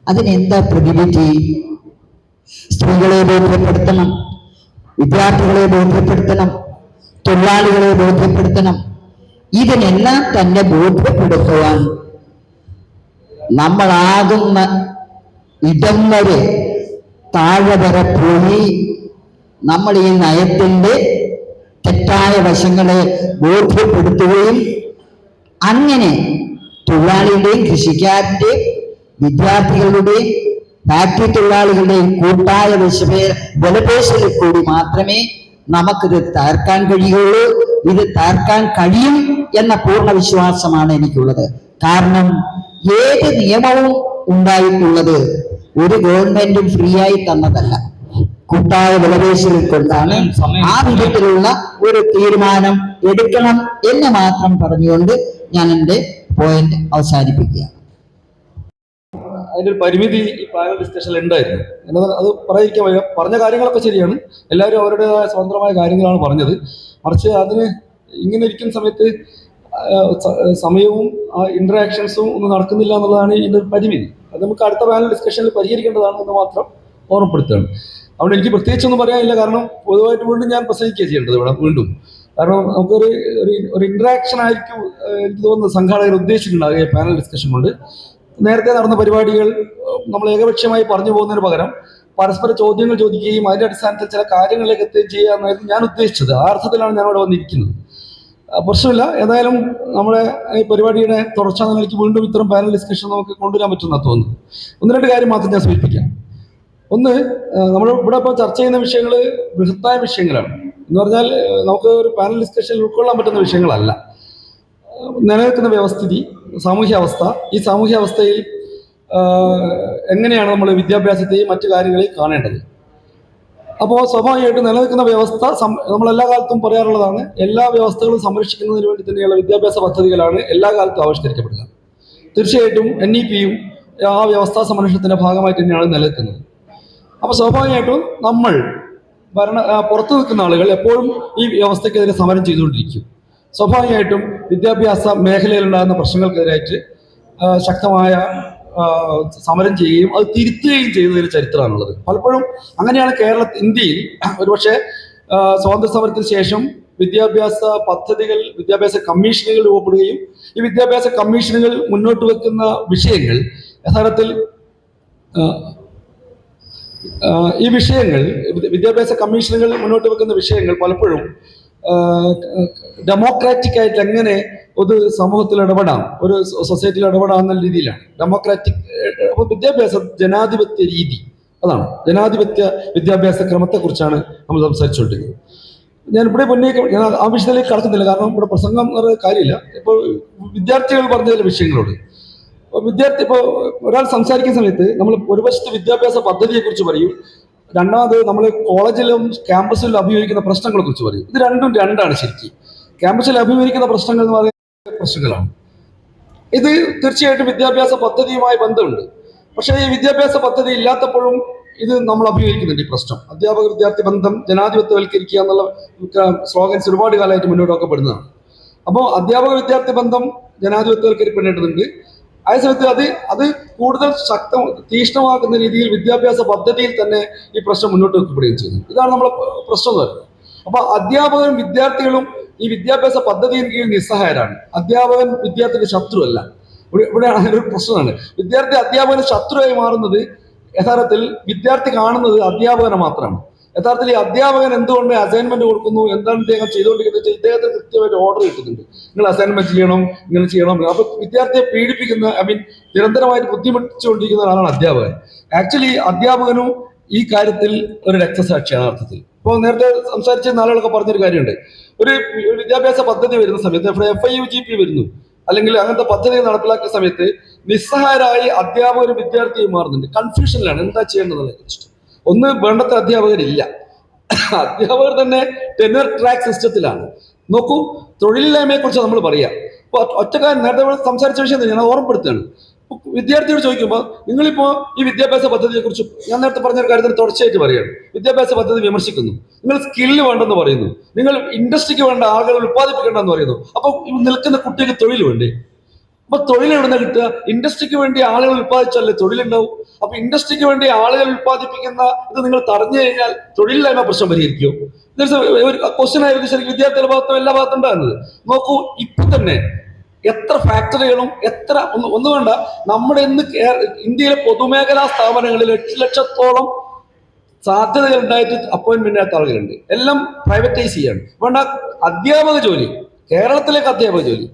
അതിനെന്താ പ്രതിവിധി? സ്ത്രീകളെ ബോധ്യപ്പെടുത്തണം, വിദ്യാർത്ഥികളെ ബോധ്യപ്പെടുത്തണം, തൊഴിലാളികളെ ബോധ്യപ്പെടുത്തണം. ഇതിനെല്ലാം തന്നെ ബോധ്യപ്പെടുത്തുവാൻ നമ്മളാകുന്ന ഇടം വരെ താഴെ വരെ പോയി നമ്മൾ ഈ നയത്തിന്റെ തെറ്റായ വശങ്ങളെ ബോധ്യപ്പെടുത്തുകയും അങ്ങനെ തൊഴിലാളികളുടെയും കൃഷിക്കാരന്റെയും വിദ്യാർത്ഥികളുടെയും ഫാക്ടറി തൊഴിലാളികളുടെയും കൂട്ടായ വിലപേശലിൽ കൂടി മാത്രമേ നമുക്കിത് തീർക്കാൻ കഴിയുള്ളൂ. ഇത് തീർക്കാൻ കഴിയും എന്ന പൂർണ്ണ വിശ്വാസമാണ് എനിക്കുള്ളത്. കാരണം ഏത് നിയമവും ഉണ്ടായിട്ടുള്ളത് ഒരു ഗവൺമെന്റും ഫ്രീ ആയി തന്നതല്ല, കൂട്ടായ വിലപേശലിൽ കൊണ്ടാണ്. ആ വിധത്തിലുള്ള ഒരു തീരുമാനം എടുക്കണം എന്ന് മാത്രം പറഞ്ഞുകൊണ്ട് ഞാൻ എൻ്റെ പോയിന്റ് അവസാനിപ്പിക്കുകയാണ്. അതിൻ്റെ ഒരു പരിമിതി ഈ പാനൽ ഡിസ്കഷനിൽ ഉണ്ടായിരുന്നു. എന്നാൽ അത് പറയാതിരിക്കാൻ വയ്യ. പറഞ്ഞ കാര്യങ്ങളൊക്കെ ശരിയാണ്. എല്ലാവരും അവരുടേതായ സ്വതന്ത്രമായ കാര്യങ്ങളാണ് പറഞ്ഞത്. മറിച്ച് അതിന് ഇങ്ങനെ ഇരിക്കുന്ന സമയത്ത് സമയവും ഇന്ററാക്ഷൻസും ഒന്നും നടക്കുന്നില്ല എന്നുള്ളതാണ് ഇതിൻ്റെ ഒരു പരിമിതി. അത് നമുക്ക് അടുത്ത പാനൽ ഡിസ്കഷനിൽ പരിഹരിക്കേണ്ടതാണെന്ന് മാത്രം ഓർമ്മപ്പെടുത്തുകയാണ്. അതുകൊണ്ട് എനിക്ക് പ്രത്യേകിച്ചൊന്നും പറയാനില്ല. കാരണം പൊതുവായിട്ട് വീണ്ടും ഞാൻ പ്രസംഗിക്കുക ചെയ്യേണ്ടത് ഇവിടെ വീണ്ടും. കാരണം നമുക്കൊരു ഒരു ഇന്ററാക്ഷൻ ആയിരിക്കും എനിക്ക് തോന്നുന്നത് സംഘാടകർ ഉദ്ദേശിച്ചിട്ടുണ്ടാകുക പാനൽ ഡിസ്കഷൻ കൊണ്ട്. നേരത്തെ നടന്ന പരിപാടികൾ നമ്മൾ ഏകപക്ഷീയമായി പറഞ്ഞു പോകുന്നതിന് പകരം പരസ്പര ചോദ്യങ്ങൾ ചോദിക്കുകയും അതിന്റെ അടിസ്ഥാനത്തിൽ ചില കാര്യങ്ങളിലേക്ക് എത്തുകയും ചെയ്യുക എന്നായിരുന്നു ഞാൻ ഉദ്ദേശിച്ചത്. ആ അർത്ഥത്തിലാണ് ഞാൻ അവിടെ വന്നിരിക്കുന്നത്. പ്രശ്നമില്ല. ഏതായാലും നമ്മുടെ ഈ പരിപാടിയുടെ തുടർച്ച നിലയ്ക്ക് വീണ്ടും ഇത്തരം പാനൽ ഡിസ്കഷൻ നമുക്ക് കൊണ്ടുവരാൻ പറ്റുമെന്നാണ് തോന്നുന്നു. ഒന്ന് രണ്ട് കാര്യം മാത്രം ഞാൻ സൂചിപ്പിക്കാം. ഒന്ന്, നമ്മൾ ഇവിടെ ഇപ്പോൾ ചർച്ച ചെയ്യുന്ന വിഷയങ്ങൾ ബൃഹത്തായ വിഷയങ്ങളാണ്. എന്ന് പറഞ്ഞാൽ നമുക്ക് ഒരു പാനൽ ഡിസ്കഷനിൽ ഉൾക്കൊള്ളാൻ പറ്റുന്ന വിഷയങ്ങളല്ല. നിലനിൽക്കുന്ന വ്യവസ്ഥിതി, സാമൂഹ്യാവസ്ഥ, ഈ സാമൂഹ്യാവസ്ഥയിൽ എങ്ങനെയാണ് നമ്മൾ വിദ്യാഭ്യാസത്തെയും മറ്റു കാര്യങ്ങളെയും കാണേണ്ടത്. അപ്പോൾ സ്വാഭാവികമായിട്ടും നിലനിൽക്കുന്ന വ്യവസ്ഥ നമ്മളെല്ലാ കാലത്തും പറയാറുള്ളതാണ്, എല്ലാ വ്യവസ്ഥകളും സംരക്ഷിക്കുന്നതിന് വേണ്ടി തന്നെയുള്ള വിദ്യാഭ്യാസ പദ്ധതികളാണ് എല്ലാ കാലത്തും ആവിഷ്കരിക്കപ്പെടുക. തീർച്ചയായിട്ടും NEP-യും ആ വ്യവസ്ഥാ സംരക്ഷണത്തിന്റെ ഭാഗമായിട്ട് തന്നെയാണ് നിലനിൽക്കുന്നത്. അപ്പോൾ സ്വാഭാവികമായിട്ടും നമ്മൾ പുറത്തു നിൽക്കുന്ന ആളുകൾ എപ്പോഴും ഈ വ്യവസ്ഥയ്ക്കെതിരെ സമരം ചെയ്തുകൊണ്ടിരിക്കും. സ്വാഭാവികമായിട്ടും വിദ്യാഭ്യാസ മേഖലയിലുണ്ടാകുന്ന പ്രശ്നങ്ങൾക്കെതിരായിട്ട് ശക്തമായ സമരം ചെയ്യുകയും അത് തിരുത്തുകയും ചെയ്യുന്നതിന് ചരിത്രമാണുള്ളത്. പലപ്പോഴും അങ്ങനെയാണ് ഇന്ത്യയിൽ ഒരുപക്ഷെ സ്വാതന്ത്ര്യ സമരത്തിന് ശേഷം വിദ്യാഭ്യാസ പദ്ധതികൾ, വിദ്യാഭ്യാസ കമ്മീഷനുകൾ രൂപപ്പെടുകയും ഈ വിദ്യാഭ്യാസ കമ്മീഷനുകൾ മുന്നോട്ട് വെക്കുന്ന വിഷയങ്ങൾ യഥാർത്ഥത്തിൽ ഈ വിഷയങ്ങൾ വിദ്യാഭ്യാസ കമ്മീഷനുകൾ മുന്നോട്ട് വെക്കുന്ന വിഷയങ്ങൾ പലപ്പോഴും ഡെമോക്രാറ്റിക് ആയിട്ട് എങ്ങനെ ഒരു സമൂഹത്തിൽ ഇടപെടാം, ഒരു സൊസൈറ്റിയിൽ ഇടപെടാം എന്ന രീതിയിലാണ് ഡെമോക്രാറ്റിക്. അപ്പോൾ വിദ്യാഭ്യാസം ജനാധിപത്യ രീതി, അതാണ് ജനാധിപത്യ വിദ്യാഭ്യാസ ക്രമത്തെക്കുറിച്ചാണ് നമ്മൾ സംസാരിച്ചുകൊണ്ടിരിക്കുന്നത്. ഞാൻ ഇവിടെ ഞാൻ ആ വിഷയത്തിലേക്ക് കടക്കുന്നില്ല, കാരണം ഇവിടെ പ്രസംഗം എന്ന് കാര്യമില്ല. ഇപ്പോൾ വിദ്യാർത്ഥികൾ പറഞ്ഞ ചില വിഷയങ്ങളോട് ഇപ്പോൾ ഒരാൾ സംസാരിക്കുന്ന സമയത്ത് നമ്മൾ ഒരു വശത്ത് വിദ്യാഭ്യാസ പദ്ധതിയെക്കുറിച്ച് പറയും, രണ്ടാമത് നമ്മൾ കോളേജിലും ക്യാമ്പസിലും അഭിമുഖീകരിക്കുന്ന പ്രശ്നങ്ങളെ കുറിച്ച് പറയും. ഇത് രണ്ടും രണ്ടാണ് ശരിക്കും. ക്യാമ്പസിൽ അഭിമുഖീകരിക്കുന്ന പ്രശ്നങ്ങൾ എന്ന് പറയുന്ന പ്രശ്നങ്ങളാണ്. ഇത് തീർച്ചയായിട്ടും വിദ്യാഭ്യാസ പദ്ധതിയുമായി ബന്ധമുണ്ട്. പക്ഷേ ഈ വിദ്യാഭ്യാസ പദ്ധതി ഇല്ലാത്തപ്പോഴും ഇത് നമ്മൾ അഭിമുഖീകരിക്കുന്നുണ്ട് ഈ പ്രശ്നം. അധ്യാപക വിദ്യാർത്ഥി ബന്ധം ജനാധിപത്യവൽക്കരിക്കുക എന്നുള്ള സ്ലോഗൻസ് ഒരുപാട് കാലമായിട്ട് മുന്നോട്ട് വെക്കപ്പെടുന്നതാണ്. അപ്പോൾ അധ്യാപക വിദ്യാർത്ഥി ബന്ധം ജനാധിപത്യവൽക്കരിക്കപ്പെടേണ്ടതുണ്ട്. അതേസമയത്ത് അത് കൂടുതൽ തീക്ഷ്ണമാക്കുന്ന രീതിയിൽ വിദ്യാഭ്യാസ പദ്ധതിയിൽ തന്നെ ഈ പ്രശ്നം മുന്നോട്ട് വെക്കപ്പെടുകയും ചെയ്യുന്നു. ഇതാണ് നമ്മളെ പ്രശ്നം എന്ന് പറയുന്നത്. അപ്പൊ അധ്യാപകരും വിദ്യാർത്ഥികളും ഈ വിദ്യാഭ്യാസ പദ്ധതിയിൽ കീഴിൽ നിസ്സഹായരാണ്. അധ്യാപകൻ വിദ്യാർത്ഥിയുടെ ശത്രുവല്ല. ഇവിടെയാണ് ഒരു പ്രശ്നമാണ്. വിദ്യാർത്ഥി അധ്യാപകന് ശത്രുവായി മാറുന്നത് യഥാർത്ഥത്തിൽ വിദ്യാർത്ഥി കാണുന്നത് അധ്യാപകനെ മാത്രമാണ്. യഥാർത്ഥത്തിൽ ഈ അധ്യാപകൻ എന്തുകൊണ്ട് അസൈൻമെന്റ് കൊടുക്കുന്നു, എന്താണ് ഇദ്ദേഹം ചെയ്തുകൊണ്ടിരിക്കുന്നത്, ഇദ്ദേഹത്തിന് കൃത്യമായിട്ട് ഓർഡർ കിട്ടുന്നുണ്ട്, നിങ്ങൾ അസൈൻമെന്റ് ചെയ്യണം, ഇങ്ങനെ ചെയ്യണം. അപ്പൊ വിദ്യാർത്ഥിയെ പീഡിപ്പിക്കുന്ന നിരന്തരമായിട്ട് ബുദ്ധിമുട്ടിച്ചുകൊണ്ടിരിക്കുന്ന ഒരാളാണ് അധ്യാപകൻ. ആക്ച്വലി അധ്യാപകനും ഈ കാര്യത്തിൽ ഒരു രക്തസാക്ഷിയാണ് അർത്ഥത്തിൽ. ഇപ്പോൾ നേരത്തെ സംസാരിച്ച ആളുകളൊക്കെ പറഞ്ഞൊരു കാര്യമുണ്ട്, ഒരു വിദ്യാഭ്യാസ പദ്ധതി വരുന്ന സമയത്ത് FIUGP വരുന്നു, അല്ലെങ്കിൽ അങ്ങനത്തെ പദ്ധതി നടപ്പിലാക്കുന്ന സമയത്ത് നിസ്സഹായരായി അധ്യാപകരും വിദ്യാർത്ഥിയും മാറുന്നുണ്ട്. കൺഫ്യൂഷനിലാണ് എന്താ ചെയ്യേണ്ടതെന്നതിനെ കുറിച്ചിട്ട്. ഒന്ന്, വേണ്ടത്ര അധ്യാപകരില്ല. അധ്യാപകർ തന്നെ ടെനർ ട്രാക്ക് സിസ്റ്റത്തിലാണ്. നോക്കൂ, തൊഴിലില്ലായ്മയെ കുറിച്ച് നമ്മൾ പറയാം. ഇപ്പൊ ഒറ്റക്കാരൻ നേരത്തെ സംസാരിച്ച വിഷയം ഞാൻ ഓർമ്മപ്പെടുത്തുകയാണ്. വിദ്യാർത്ഥിയോട് ചോദിക്കുമ്പോൾ നിങ്ങളിപ്പോ ഈ വിദ്യാഭ്യാസ പദ്ധതിയെ കുറിച്ച് ഞാൻ നേരത്തെ പറഞ്ഞ കാര്യത്തിൽ തുടർച്ചയായിട്ട് പറയുകയാണ്. വിദ്യാഭ്യാസ പദ്ധതി വിമർശിക്കുന്നു, നിങ്ങൾ സ്കില്ല് വേണ്ടെന്ന് പറയുന്നു, നിങ്ങൾ ഇൻഡസ്ട്രിക്ക് വേണ്ട ആളുകൾ ഉത്പാദിപ്പിക്കേണ്ടെന്ന് പറയുന്നു. അപ്പൊ നിൽക്കുന്ന കുട്ടികൾക്ക് തൊഴിൽ വേണ്ടേ? അപ്പൊ തൊഴിൽ എവിടെ നിന്ന് കിട്ടുക? ഇൻഡസ്ട്രിക്ക് വേണ്ടി ആളുകൾ ഉത്പാദിച്ചാലേ തൊഴിലുണ്ടാവും. അപ്പൊ ഇൻഡസ്ട്രിക്ക് വേണ്ടി ആളുകൾ ഉത്പാദിപ്പിക്കുന്ന ഇത് നിങ്ങൾ തടഞ്ഞു കഴിഞ്ഞാൽ തൊഴിലില്ലായ്മ പ്രശ്നം പരിഹരിക്കുമോ? ഒരു ക്വസ്റ്റ്യൻ ആയിരുന്നു ശരിക്കും വിദ്യാർത്ഥികളുടെ ഭാഗത്തും എല്ലാ ഭാഗത്തും ഉണ്ടാകുന്നത്. നോക്കൂ, ഇപ്പൊ തന്നെ എത്ര ഫാക്ടറികളും ഒന്നും വേണ്ട, നമ്മുടെ ഇന്ന് ഇന്ത്യയിലെ പൊതുമേഖലാ സ്ഥാപനങ്ങളിൽ 8 ലക്ഷത്തോളം സാധ്യതകൾ ഉണ്ടായിട്ട് അപ്പോയിന്റ്മെന്റ് ആത്ത ആളുകളുണ്ട്. എല്ലാം പ്രൈവറ്റൈസ് ചെയ്യാണ്. വേണ്ട, അധ്യാപക ജോലി, കേരളത്തിലേക്ക് അധ്യാപക ജോലി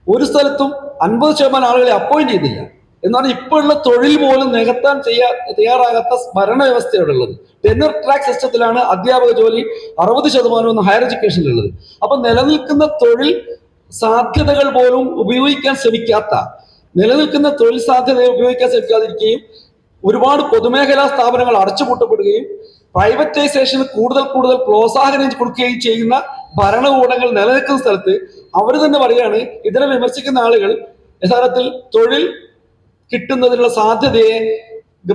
ഒരു സ്ഥലത്തും 50% ആളുകളെ അപ്പോയിന്റ് ചെയ്തില്ല. എന്നാണ് ഇപ്പോഴുള്ള തൊഴിൽ പോലും നികത്താൻ തയ്യാറാകാത്ത ഭരണവ്യവസ്ഥയോടെ ഉള്ളത്. ടെനർ ട്രാക്ക് സിസ്റ്റത്തിലാണ് അധ്യാപക ജോലി 60% ഹയർ എഡ്യൂക്കേഷനിലുള്ളത്. അപ്പൊ നിലനിൽക്കുന്ന തൊഴിൽ സാധ്യതകൾ പോലും ഉപയോഗിക്കാൻ ശ്രമിക്കാത്ത, നിലനിൽക്കുന്ന തൊഴിൽ സാധ്യതയെ ഉപയോഗിക്കാൻ ശ്രമിക്കാതിരിക്കുകയും ഒരുപാട് പൊതുമേഖലാ സ്ഥാപനങ്ങൾ അടച്ചുപൂട്ടപ്പെടുകയും പ്രൈവറ്റൈസേഷന് കൂടുതൽ പ്രോത്സാഹനം കൊടുക്കുകയും ചെയ്യുന്ന ഭരണകൂടങ്ങൾ നിലനിൽക്കുന്ന സ്ഥലത്ത് അവർ തന്നെ പറയാണ്, ഇതിനെ വിമർശിക്കുന്ന ആളുകൾ യഥാർത്ഥത്തിൽ തൊഴിൽ കിട്ടുന്നതിനുള്ള സാധ്യതയെ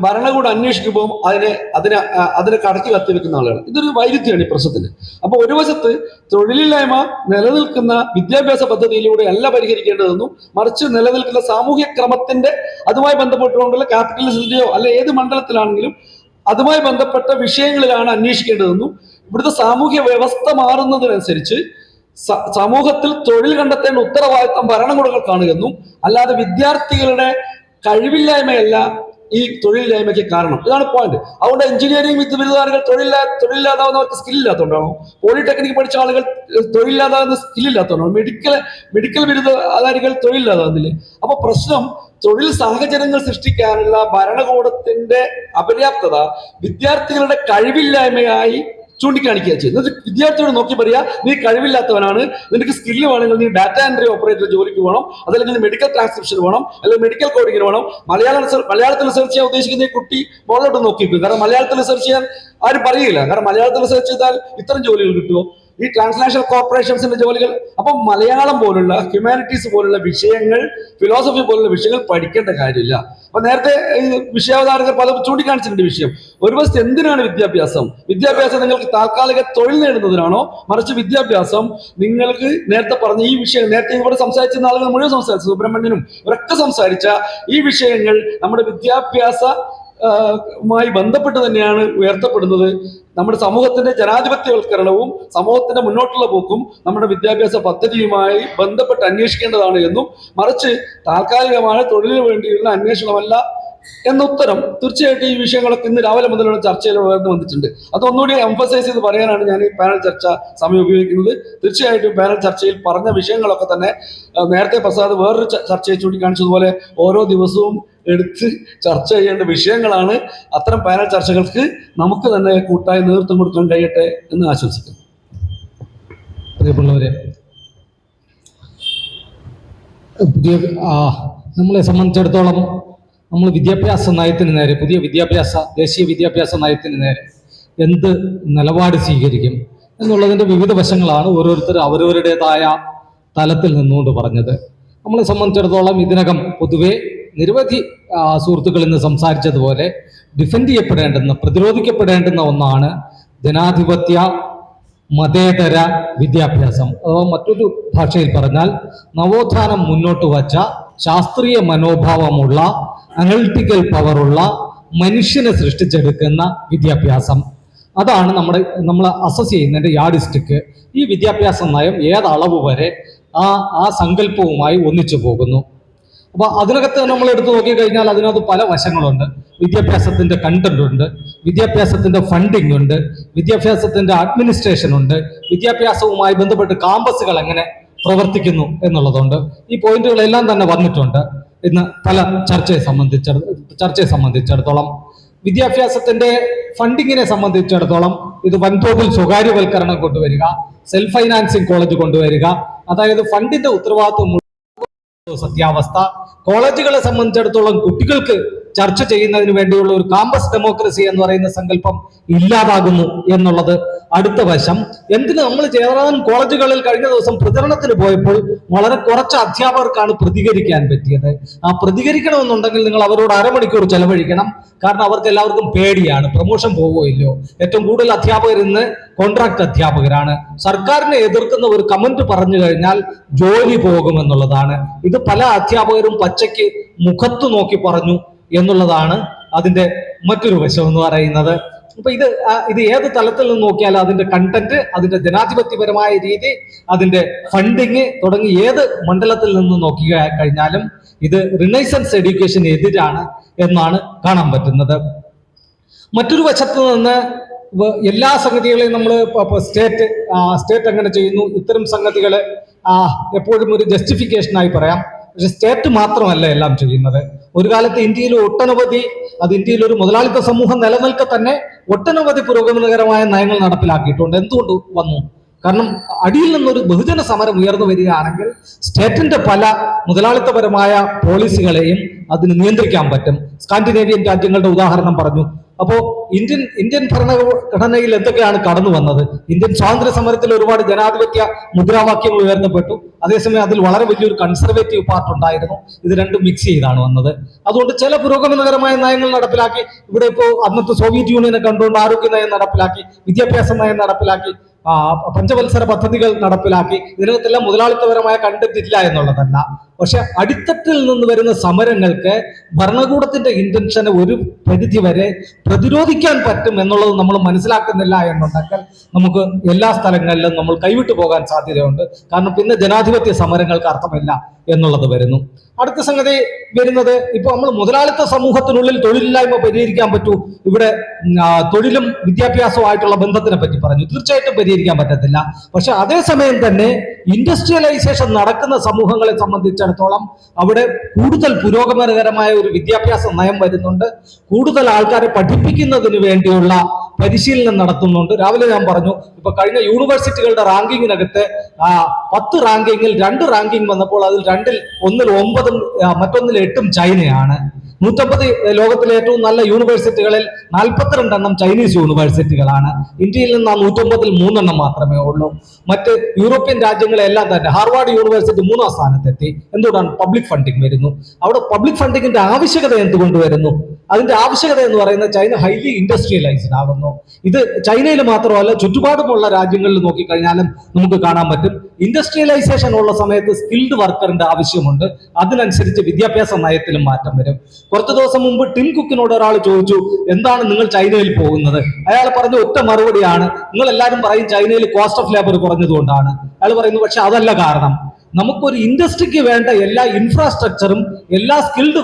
ഭരണകൂടം അന്വേഷിക്കുമ്പോൾ അതിനെ കടക്കി കത്തിവെക്കുന്ന ആളുകൾ. ഇതൊരു വൈരുദ്ധ്യമാണ് ഈ പ്രശ്നത്തിന്. അപ്പൊ ഒരു വശത്ത് തൊഴിലില്ലായ്മ നിലനിൽക്കുന്ന വിദ്യാഭ്യാസ പദ്ധതിയിലൂടെ അല്ല പരിഹരിക്കേണ്ടതെന്നും, മറിച്ച് നിലനിൽക്കുന്ന സാമൂഹ്യ ക്രമത്തിന്റെ അതുമായി ബന്ധപ്പെട്ടുകൊണ്ടുള്ള ക്യാപിറ്റലിസത്തിന്റെയോ അല്ല ഏത് മണ്ഡലത്തിലാണെങ്കിലും അതുമായി ബന്ധപ്പെട്ട വിഷയങ്ങളിലാണ് അന്വേഷിക്കേണ്ടതെന്നും, ഇവിടുത്തെ സാമൂഹ്യ വ്യവസ്ഥ മാറുന്നതിനനുസരിച്ച് സമൂഹത്തിൽ തൊഴിൽ കണ്ടെത്തേണ്ട ഉത്തരവാദിത്തം ഭരണകൂടങ്ങൾക്കാണ് എന്നും അല്ലാതെ വിദ്യാർത്ഥികളുടെ കഴിവില്ലായ്മയല്ല ഈ തൊഴിലില്ലായ്മയ്ക്ക് കാരണം. ഇതാണ് പോയിന്റ്. അതുകൊണ്ട് എഞ്ചിനീയറിംഗ് ബിരുദധാരികൾ തൊഴിലില്ലാതാവുന്നവർക്ക് സ്കില്ലില്ലാത്തതുകൊണ്ടാണോ? പോളിടെക്നിക് പഠിച്ച ആളുകൾ തൊഴിലില്ലാതാകുന്ന സ്കില്ലില്ലാത്തതുകൊണ്ടാണോ? മെഡിക്കൽ ബിരുദധാരികൾ തൊഴിലില്ലാതാകുന്നില്ലേ? അപ്പൊ പ്രശ്നം തൊഴിൽ സാഹചര്യങ്ങൾ സൃഷ്ടിക്കാനുള്ള ഭരണകൂടത്തിന്റെ അപര്യാപ്തത വിദ്യാർത്ഥികളുടെ കഴിവില്ലായ്മയായി ചൂണ്ടിക്കാണിക്കുക ചെയ്യുന്നത്. വിദ്യാർത്ഥിയോട് നോക്കി പറയാ, നീ കഴിവില്ലാത്തവനാണ്, നിനക്ക് സ്കില്ല് വേണമെങ്കിൽ നീ ഡാറ്റ എൻട്രി ഓപ്പറേറ്റർ ജോലിക്ക് പോകണം, അതല്ലെങ്കിൽ മെഡിക്കൽ ട്രാൻസ്ക്രിപ്ഷൻ വേണം, അല്ലെങ്കിൽ മെഡിക്കൽ കോഡിങ്ങിന് വേണം. മലയാളത്തിൽ റിസർച്ച് ചെയ്യാൻ ഉദ്ദേശിക്കുന്ന ഈ കുട്ടി മോളോട്ട് നോക്കിക്കും. കാരണം മലയാളത്തിൽ റിസർച്ച് ചെയ്യാൻ ആരും പറയില്ല. കാരണം മലയാളത്തിൽ റിസർച്ച് ചെയ്താൽ ഇത്തരം ജോലികൾ കിട്ടുമോ? ഈ ട്രാൻസ്നാഷണൽ കോർപ്പറേഷൻസിന്റെ ജോലികൾ. അപ്പം മലയാളം പോലുള്ള ഹ്യൂമാനിറ്റീസ് പോലുള്ള വിഷയങ്ങൾ, ഫിലോസഫി പോലുള്ള വിഷയങ്ങൾ പഠിക്കേണ്ട കാര്യമില്ല. അപ്പൊ നേരത്തെ വിഷയാവതാരകർ പലതും ചൂണ്ടിക്കാണിച്ചിട്ടുണ്ട് വിഷയം. ഒരു വശത്ത് എന്തിനാണ് വിദ്യാഭ്യാസം? വിദ്യാഭ്യാസം നിങ്ങൾക്ക് താൽക്കാലിക തൊഴിൽ നേടുന്നതിനാണോ? മറിച്ച് വിദ്യാഭ്യാസം നിങ്ങൾക്ക് നേരത്തെ പറഞ്ഞ ഈ വിഷയം, നേരത്തെ ഇവിടെ സംസാരിച്ചിരുന്ന ആളുകൾ മുഴുവൻ സംസാരിച്ചു, സുബ്രഹ്മണ്യനും ഇവരൊക്കെ സംസാരിച്ച ഈ വിഷയങ്ങൾ നമ്മുടെ വിദ്യാഭ്യാസ മായി ബന്ധപ്പെട്ട് തന്നെയാണ് ഉയർത്തപ്പെടുന്നത്. നമ്മുടെ സമൂഹത്തിന്റെ ജനാധിപത്യവൽക്കരണവും സമൂഹത്തിന്റെ മുന്നോട്ടുള്ള പോക്കും നമ്മുടെ വിദ്യാഭ്യാസ പദ്ധതിയുമായി ബന്ധപ്പെട്ട് അന്വേഷിക്കേണ്ടതാണ് എന്നും, മറിച്ച് താൽക്കാലികമായ തൊഴിലിന് വേണ്ടിയുള്ള അന്വേഷണമല്ല എന്ന ഉത്തരം തീർച്ചയായിട്ടും ഈ വിഷയങ്ങളൊക്കെ ഇന്ന് രാവിലെ മുതലുള്ള ചർച്ചയിൽ ഉയർന്നു വന്നിട്ടുണ്ട്. അതൊന്നുകൂടി എംഫസൈസ് ചെയ്ത് പറയാനാണ് ഞാൻ ഈ പാനൽ ചർച്ച സമയം ഉപയോഗിക്കുന്നത്. തീർച്ചയായിട്ടും പാനൽ ചർച്ചയിൽ പറഞ്ഞ വിഷയങ്ങളൊക്കെ തന്നെ നേരത്തെ പ്രസാദ് വേറൊരു ചർച്ചയെ ചൂണ്ടിക്കാണിച്ചതുപോലെ ഓരോ ദിവസവും എടുത്ത് ചർച്ച ചെയ്യേണ്ട വിഷയങ്ങളാണ്. അത്തരം പാനൽ ചർച്ചകൾക്ക് നമുക്ക് തന്നെ കൂട്ടായി നേതൃത്വം കൊടുക്കാൻ കഴിയട്ടെ എന്ന് ആശംസിക്കുന്നു. പ്രിയപ്പെട്ടവരെ, നമ്മളെ സംബന്ധിച്ചിടത്തോളം നമ്മൾ വിദ്യാഭ്യാസ നയത്തിന് നേരെ, പുതിയ ദേശീയ വിദ്യാഭ്യാസ നയത്തിന് നേരെ എന്ത് നിലപാട് സ്വീകരിക്കും എന്നുള്ളതിൻ്റെ വിവിധ വശങ്ങളാണ് ഓരോരുത്തർ അവരവരുടേതായ തലത്തിൽ നിന്നുകൊണ്ട് പറഞ്ഞത്. നമ്മളെ സംബന്ധിച്ചിടത്തോളം ഇതിനകം പൊതുവെ നിരവധി സുഹൃത്തുക്കൾ ഇന്ന് സംസാരിച്ചതുപോലെ ഡിഫെൻഡ് ചെയ്യപ്പെടേണ്ടുന്ന, പ്രതിരോധിക്കപ്പെടേണ്ടുന്ന ഒന്നാണ് ജനാധിപത്യ മതേതര വിദ്യാഭ്യാസം. അഥവാ മറ്റൊരു ഭാഷയിൽ പറഞ്ഞാൽ നവോത്ഥാനം മുന്നോട്ട് വച്ച ശാസ്ത്രീയ മനോഭാവമുള്ള, അനലിറ്റിക്കൽ പവറുള്ള, മനുഷ്യനെ സൃഷ്ടിച്ചെടുക്കുന്ന വിദ്യാഭ്യാസം. അതാണ് നമ്മൾ അസസ് ചെയ്യുന്നതിൻ്റെ യാർഡിസ്റ്റിക്ക്. ഈ വിദ്യാഭ്യാസ നയം ഏതളവ് വരെ ആ സങ്കല്പവുമായി ഒന്നിച്ചു പോകുന്നു. അപ്പൊ അതിനകത്ത് നമ്മൾ എടുത്തു നോക്കിക്കഴിഞ്ഞാൽ അതിനകത്ത് പല വശങ്ങളുണ്ട്. വിദ്യാഭ്യാസത്തിന്റെ കണ്ടന്റ് ഉണ്ട്, വിദ്യാഭ്യാസത്തിന്റെ ഫണ്ടിങ് ഉണ്ട്, വിദ്യാഭ്യാസത്തിന്റെ അഡ്മിനിസ്ട്രേഷൻ ഉണ്ട്, വിദ്യാഭ്യാസവുമായി ബന്ധപ്പെട്ട് കാമ്പസുകൾ എങ്ങനെ പ്രവർത്തിക്കുന്നു എന്നുള്ളതുണ്ട്. ഈ പോയിന്റുകളെല്ലാം തന്നെ വന്നിട്ടുണ്ട് ഇന്ന് പല ചർച്ചയെ സംബന്ധിച്ചിടത്തോളം. വിദ്യാഭ്യാസത്തിന്റെ ഫണ്ടിങ്ങിനെ സംബന്ധിച്ചിടത്തോളം ഇത് വൻതോതിൽ സ്വകാര്യവൽക്കരണം കൊണ്ടുവരിക, സെൽഫ് ഫൈനാൻസിങ് കോളേജ് കൊണ്ടുവരിക, അതായത് ഫണ്ടിന്റെ ഉത്തരവാദിത്വം സത്യാവസ്ഥ. കോളേജുകളെ സംബന്ധിച്ചിടത്തോളം കുട്ടികൾക്ക് ചർച്ച ചെയ്യുന്നതിന് വേണ്ടിയുള്ള ഒരു കാമ്പസ് ഡെമോക്രസി എന്ന് പറയുന്ന സങ്കല്പം ഇല്ലാതാകുന്നു എന്നുള്ളത് അടുത്ത വശം. എന്തിന് നമ്മൾ ചേരാനും കോളേജുകളിൽ കഴിഞ്ഞ ദിവസം പ്രചരണത്തിന് പോയപ്പോൾ വളരെ കുറച്ച് അധ്യാപകർക്കാണ് പ്രതികരിക്കാൻ പറ്റിയത്. ആ പ്രതികരിക്കണമെന്നുണ്ടെങ്കിൽ നിങ്ങൾ അവരോട് അരമണിക്കൂർ ചെലവഴിക്കണം. കാരണം അവർക്ക് എല്ലാവർക്കും പേടിയാണ്, പ്രൊമോഷൻ പോവോ ഇല്ലയോ. ഏറ്റവും കൂടുതൽ അധ്യാപകർ ഇന്ന് കോൺട്രാക്ട് അധ്യാപകരാണ്. സർക്കാരിനെ എതിർക്കുന്ന ഒരു കമന്റ് പറഞ്ഞു കഴിഞ്ഞാൽ ജോലി പോകുമെന്നുള്ളതാണ്. ഇത് പല അധ്യാപകരും പച്ചയ്ക്ക് മുഖത്ത് നോക്കി പറഞ്ഞു എന്നുള്ളതാണ് അതിന്റെ മറ്റൊരു വശം എന്ന് പറയുന്നത്. അപ്പൊ ഇത് ഏത് തലത്തിൽ നിന്ന് നോക്കിയാലും അതിന്റെ കണ്ടന്റ്, അതിന്റെ ജനാധിപത്യപരമായ രീതി, അതിന്റെ ഫണ്ടിങ് തുടങ്ങി ഏത് മണ്ഡലത്തിൽ നിന്ന് നോക്കി കഴിഞ്ഞാലും ഇത് റിനൈസൻസ് എഡ്യൂക്കേഷന് എതിരാണ് എന്നാണ് കാണാൻ പറ്റുന്നത്. മറ്റൊരു വശത്ത് നിന്ന് എല്ലാ സംഗതികളെയും നമ്മൾ സ്റ്റേറ്റ് എങ്ങനെ ചെയ്യുന്നു, ഇത്തരം സംഗതികൾ എപ്പോഴും ഒരു ജസ്റ്റിഫിക്കേഷനായി പറയാം. പക്ഷെ സ്റ്റേറ്റ് മാത്രമല്ല എല്ലാം ചെയ്യുന്നത്. ഒരു കാലത്ത് ഇന്ത്യയിൽ ഇന്ത്യയിൽ ഒരു മുതലാളിത്ത സമൂഹം നിലനിൽക്കെ തന്നെ ഒട്ടനവധി പുരോഗമനകരമായ നയങ്ങൾ നടപ്പിലാക്കിയിട്ടുണ്ട്. എന്തുകൊണ്ട് വന്നു? കാരണം അടിയിൽ നിന്നൊരു ബഹുജന സമരം ഉയർന്നു വരികയാണെങ്കിൽ സ്റ്റേറ്റിന്റെ പല മുതലാളിത്തപരമായ പോളിസികളെയും അതിന് നിയന്ത്രിക്കാൻ പറ്റും. സ്കാൻഡിനേവിയൻ രാജ്യങ്ങളുടെ ഉദാഹരണം പറഞ്ഞു. അപ്പോ ഇന്ത്യൻ ഭരണഘടനയിൽ എന്തൊക്കെയാണ് കടന്നു വന്നത്? ഇന്ത്യൻ സ്വാതന്ത്ര്യ സമരത്തിൽ ഒരുപാട് ജനാധിപത്യ മുദ്രാവാക്യങ്ങൾ ഉയർത്തപ്പെട്ടു. അതേസമയം അതിൽ വളരെ വലിയൊരു കൺസർവേറ്റീവ് പാർട്ട് ഉണ്ടായിരുന്നു. ഇത് രണ്ടും മിക്സ് ചെയ്താണ് വന്നത്. അതുകൊണ്ട് ചില പുരോഗമനകരമായ നയങ്ങൾ നടപ്പിലാക്കി. ഇവിടെ ഇപ്പോൾ അന്നത്തെ സോവിയറ്റ് യൂണിയനെ കണ്ടുകൊണ്ട് ആരോഗ്യ നയം നടപ്പിലാക്കി, വിദ്യാഭ്യാസ നയം നടപ്പിലാക്കി, പഞ്ചവത്സര പദ്ധതികൾ നടപ്പിലാക്കി. ഇതിനകത്തെല്ലാം മുതലാളിത്തപരമായ കണ്ടന്റ് ഇല്ല എന്നുള്ളതല്ല. പക്ഷെ അടിത്തട്ടിൽ നിന്ന് വരുന്ന സമരങ്ങൾക്ക് ഭരണകൂടത്തിന്റെ ഇന്റൻഷനെ ഒരു പരിധി വരെ പ്രതിരോധിക്കാൻ പറ്റും എന്നുള്ളത് നമ്മൾ മനസ്സിലാക്കുന്നില്ല എന്നുണ്ടെങ്കിൽ നമുക്ക് എല്ലാ സ്ഥലങ്ങളിലും നമ്മൾ കൈവിട്ടു പോകാൻ സാധ്യതയുണ്ട്. കാരണം പിന്നെ ജനാധിപത്യ സമരങ്ങൾക്ക് അർത്ഥമില്ല എന്നുള്ളത് വരുന്നു. അടുത്ത സംഗതി വരുന്നത്, ഇപ്പൊ നമ്മൾ മുതലാളിത്ത സമൂഹത്തിനുള്ളിൽ തൊഴിലില്ലായ്മ പരിഹരിക്കാൻ പറ്റൂ, ഇവിടെ തൊഴിലും വിദ്യാഭ്യാസവുമായിട്ടുള്ള ബന്ധത്തിനെ പറ്റി പറഞ്ഞു. തീർച്ചയായിട്ടും പരിഹരിക്കാൻ പറ്റത്തില്ല. പക്ഷെ അതേസമയം തന്നെ ഇൻഡസ്ട്രിയലൈസേഷൻ നടക്കുന്ന സമൂഹങ്ങളെ സംബന്ധിച്ചിടത്തോളം അവിടെ കൂടുതൽ പുരോഗമനകരമായ ഒരു വിദ്യാഭ്യാസ നയം വരുന്നുണ്ട്. കൂടുതൽ ആൾക്കാരെ പഠിപ്പിക്കുന്നതിന് വേണ്ടിയുള്ള പരിശീലനം നടത്തുന്നുണ്ട്. രാവിലെ ഞാൻ പറഞ്ഞു, ഇപ്പൊ കഴിഞ്ഞ യൂണിവേഴ്സിറ്റികളുടെ റാങ്കിങ്ങിനകത്ത് 10 റാങ്കിങ്ങിൽ 2 റാങ്കിങ് വന്നപ്പോൾ അതിൽ 2-ൽ 1-ൽ 9-ഉം മറ്റൊന്നിൽ 8-ഉം ചൈനയാണ്. 150 ലോകത്തിലെ ഏറ്റവും നല്ല യൂണിവേഴ്സിറ്റികളിൽ 42 എണ്ണം ചൈനീസ് യൂണിവേഴ്സിറ്റികളാണ്. ഇന്ത്യയിൽ നിന്ന് 150-ൽ 3 എണ്ണം മാത്രമേ ഉള്ളൂ. മറ്റ് യൂറോപ്യൻ രാജ്യങ്ങളെല്ലാം തന്നെ ഹാർവാർഡ് യൂണിവേഴ്സിറ്റി 3-ാം സ്ഥാനത്തെത്തി. എന്തുകൊണ്ടാണ്? പബ്ലിക് ഫണ്ടിങ് വരുന്നു. അവിടെ പബ്ലിക് ഫണ്ടിങ്ങിന്റെ ആവശ്യകത എന്തുകൊണ്ട് വരുന്നു? അതിന്റെ ആവശ്യകത എന്ന് പറയുന്നത് ചൈന ഹൈലി ഇൻഡസ്ട്രിയലൈസ്ഡ് ആകുന്നു. ഇത് ചൈനയിൽ മാത്രമല്ല ചുറ്റുപാടുമുള്ള രാജ്യങ്ങളിൽ നോക്കിക്കഴിഞ്ഞാലും നമുക്ക് കാണാൻ പറ്റും. ഇൻഡസ്ട്രിയലൈസേഷൻ ഉള്ള സമയത്ത് സ്കിൽഡ് വർക്കറിന്റെ ആവശ്യമുണ്ട്. അതിനനുസരിച്ച് വിദ്യാഭ്യാസ നയത്തിലും മാറ്റം വരും. കുറച്ചു ദിവസം മുമ്പ് ടിം കുക്കിനോട് ഒരാൾ ചോദിച്ചു, എന്താണ് നിങ്ങൾ ചൈനയിൽ പോകുന്നത്? അയാൾ പറഞ്ഞ ഒറ്റ മറുപടിയാണ്, നിങ്ങൾ എല്ലാവരും പറയും ചൈനയിൽ കോസ്റ്റ് ഓഫ് ലേബർ കുറഞ്ഞതുകൊണ്ടാണ്. അയാൾ പറയുന്നു, പക്ഷെ അതല്ല കാരണം. നമുക്കൊരു ഇൻഡസ്ട്രിക്ക് വേണ്ട എല്ലാ ഇൻഫ്രാസ്ട്രക്ചറും എല്ലാ സ്കിൽഡ്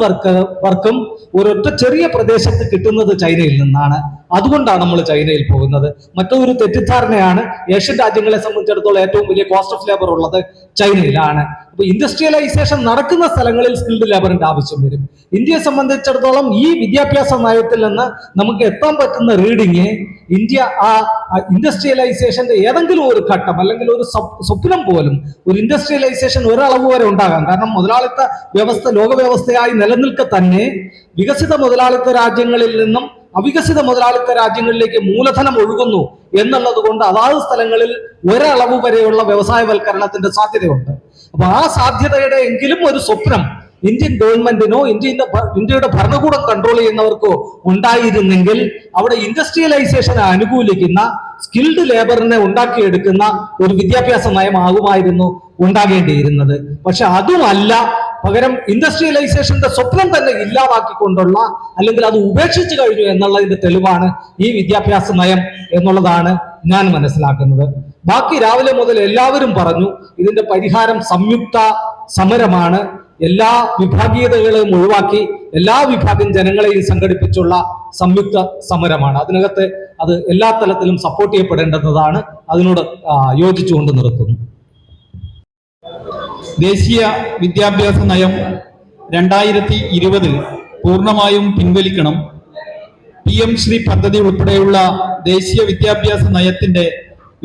വർക്കും ഒരൊറ്റ ചെറിയ പ്രദേശത്ത് കിട്ടുന്നത് ചൈനയിൽ നിന്നാണ്. അതുകൊണ്ടാണ് നമ്മൾ ചൈനയിൽ പോകുന്നത്. മറ്റൊരു തെറ്റിദ്ധാരണയാണ്, ഏഷ്യൻ രാജ്യങ്ങളെ സംബന്ധിച്ചിടത്തോളം ഏറ്റവും വലിയ കോസ്റ്റ് ഓഫ് ലേബർ ഉള്ളത് ചൈനയിലാണ്. അപ്പൊ ഇൻഡസ്ട്രിയലൈസേഷൻ നടക്കുന്ന സ്ഥലങ്ങളിൽ സ്കിൽഡ് ലേബറിന്റെ ആവശ്യം വരും. ഇന്ത്യയെ സംബന്ധിച്ചിടത്തോളം ഈ വിദ്യാഭ്യാസ നയത്തിൽ നിന്ന് നമുക്ക് എത്താൻ പറ്റുന്ന റീഡിങ്, ഇന്ത്യ ആ ഇൻഡസ്ട്രിയലൈസേഷന്റെ ഏതെങ്കിലും ഒരു ഘട്ടം അല്ലെങ്കിൽ ഒരു സ്വപ്നം പോലും ഒരു ഇൻഡസ്ട്രിയലൈസേഷൻ ഒരളവ് വരെ ഉണ്ടാകാം. കാരണം മുതലാളിത്ത വ്യവസ്ഥ ലോക വ്യവസ്ഥയായി നിലനിൽക്കെ തന്നെ വികസിത മുതലാളിത്ത രാജ്യങ്ങളിൽ നിന്നും അവികസിത മുതലാളിത്ത രാജ്യങ്ങളിലേക്ക് മൂലധനം ഒഴുകുന്നു എന്നുള്ളത് കൊണ്ട് അതാത് സ്ഥലങ്ങളിൽ ഒരളവ് വരെയുള്ള വ്യവസായവൽക്കരണത്തിന്റെ സാധ്യതയുണ്ട്. അപ്പൊ ആ സാധ്യതയുടെ എങ്കിലും ഒരു സ്വപ്നം ഇന്ത്യൻ ഗവൺമെന്റിനോ ഇന്ത്യയുടെ ഭരണകൂടം കൺട്രോൾ ചെയ്യുന്നവർക്കോ ഉണ്ടായിരുന്നെങ്കിൽ അവിടെ ഇൻഡസ്ട്രിയലൈസേഷനെ അനുകൂലിക്കുന്ന സ്കിൽഡ് ലേബറിനെ ഉണ്ടാക്കിയെടുക്കുന്ന ഒരു വിദ്യാഭ്യാസ നയമാകുമായിരുന്നു ഉണ്ടാകേണ്ടിയിരുന്നത്. പക്ഷെ അതുമല്ല, പകരം ഇൻഡസ്ട്രിയലൈസേഷന്റെ സ്വപ്നം തന്നെ ഇല്ലാതാക്കിക്കൊണ്ടുള്ള അല്ലെങ്കിൽ അത് ഉപേക്ഷിച്ചു കഴിഞ്ഞു എന്നുള്ളതിന്റെ തെളിവാണ് ഈ വിദ്യാഭ്യാസ നയം എന്നുള്ളതാണ് ഞാൻ മനസ്സിലാക്കുന്നത്. ബാക്കി രാവിലെ മുതൽ എല്ലാവരും പറഞ്ഞു ഇതിന്റെ പരിഹാരം സംയുക്ത സമരമാണ്. എല്ലാ വിഭാഗീയതകളെയും ഒഴിവാക്കി എല്ലാ വിഭാഗം ജനങ്ങളെയും സംഘടിപ്പിച്ചുള്ള സംയുക്ത സമരമാണ്. അതിനകത്ത് അത് എല്ലാ തലത്തിലും സപ്പോർട്ട് ചെയ്യപ്പെടേണ്ടതാണ്. അതിനോട് യോജിച്ചുകൊണ്ട് നിർത്തുന്നു. ദേശീയ വിദ്യാഭ്യാസ നയം 2020 പൂർണ്ണമായും പിൻവലിക്കണം. PM ശ്രീ പദ്ധതി ഉൾപ്പെടെയുള്ള ദേശീയ വിദ്യാഭ്യാസ നയത്തിന്റെ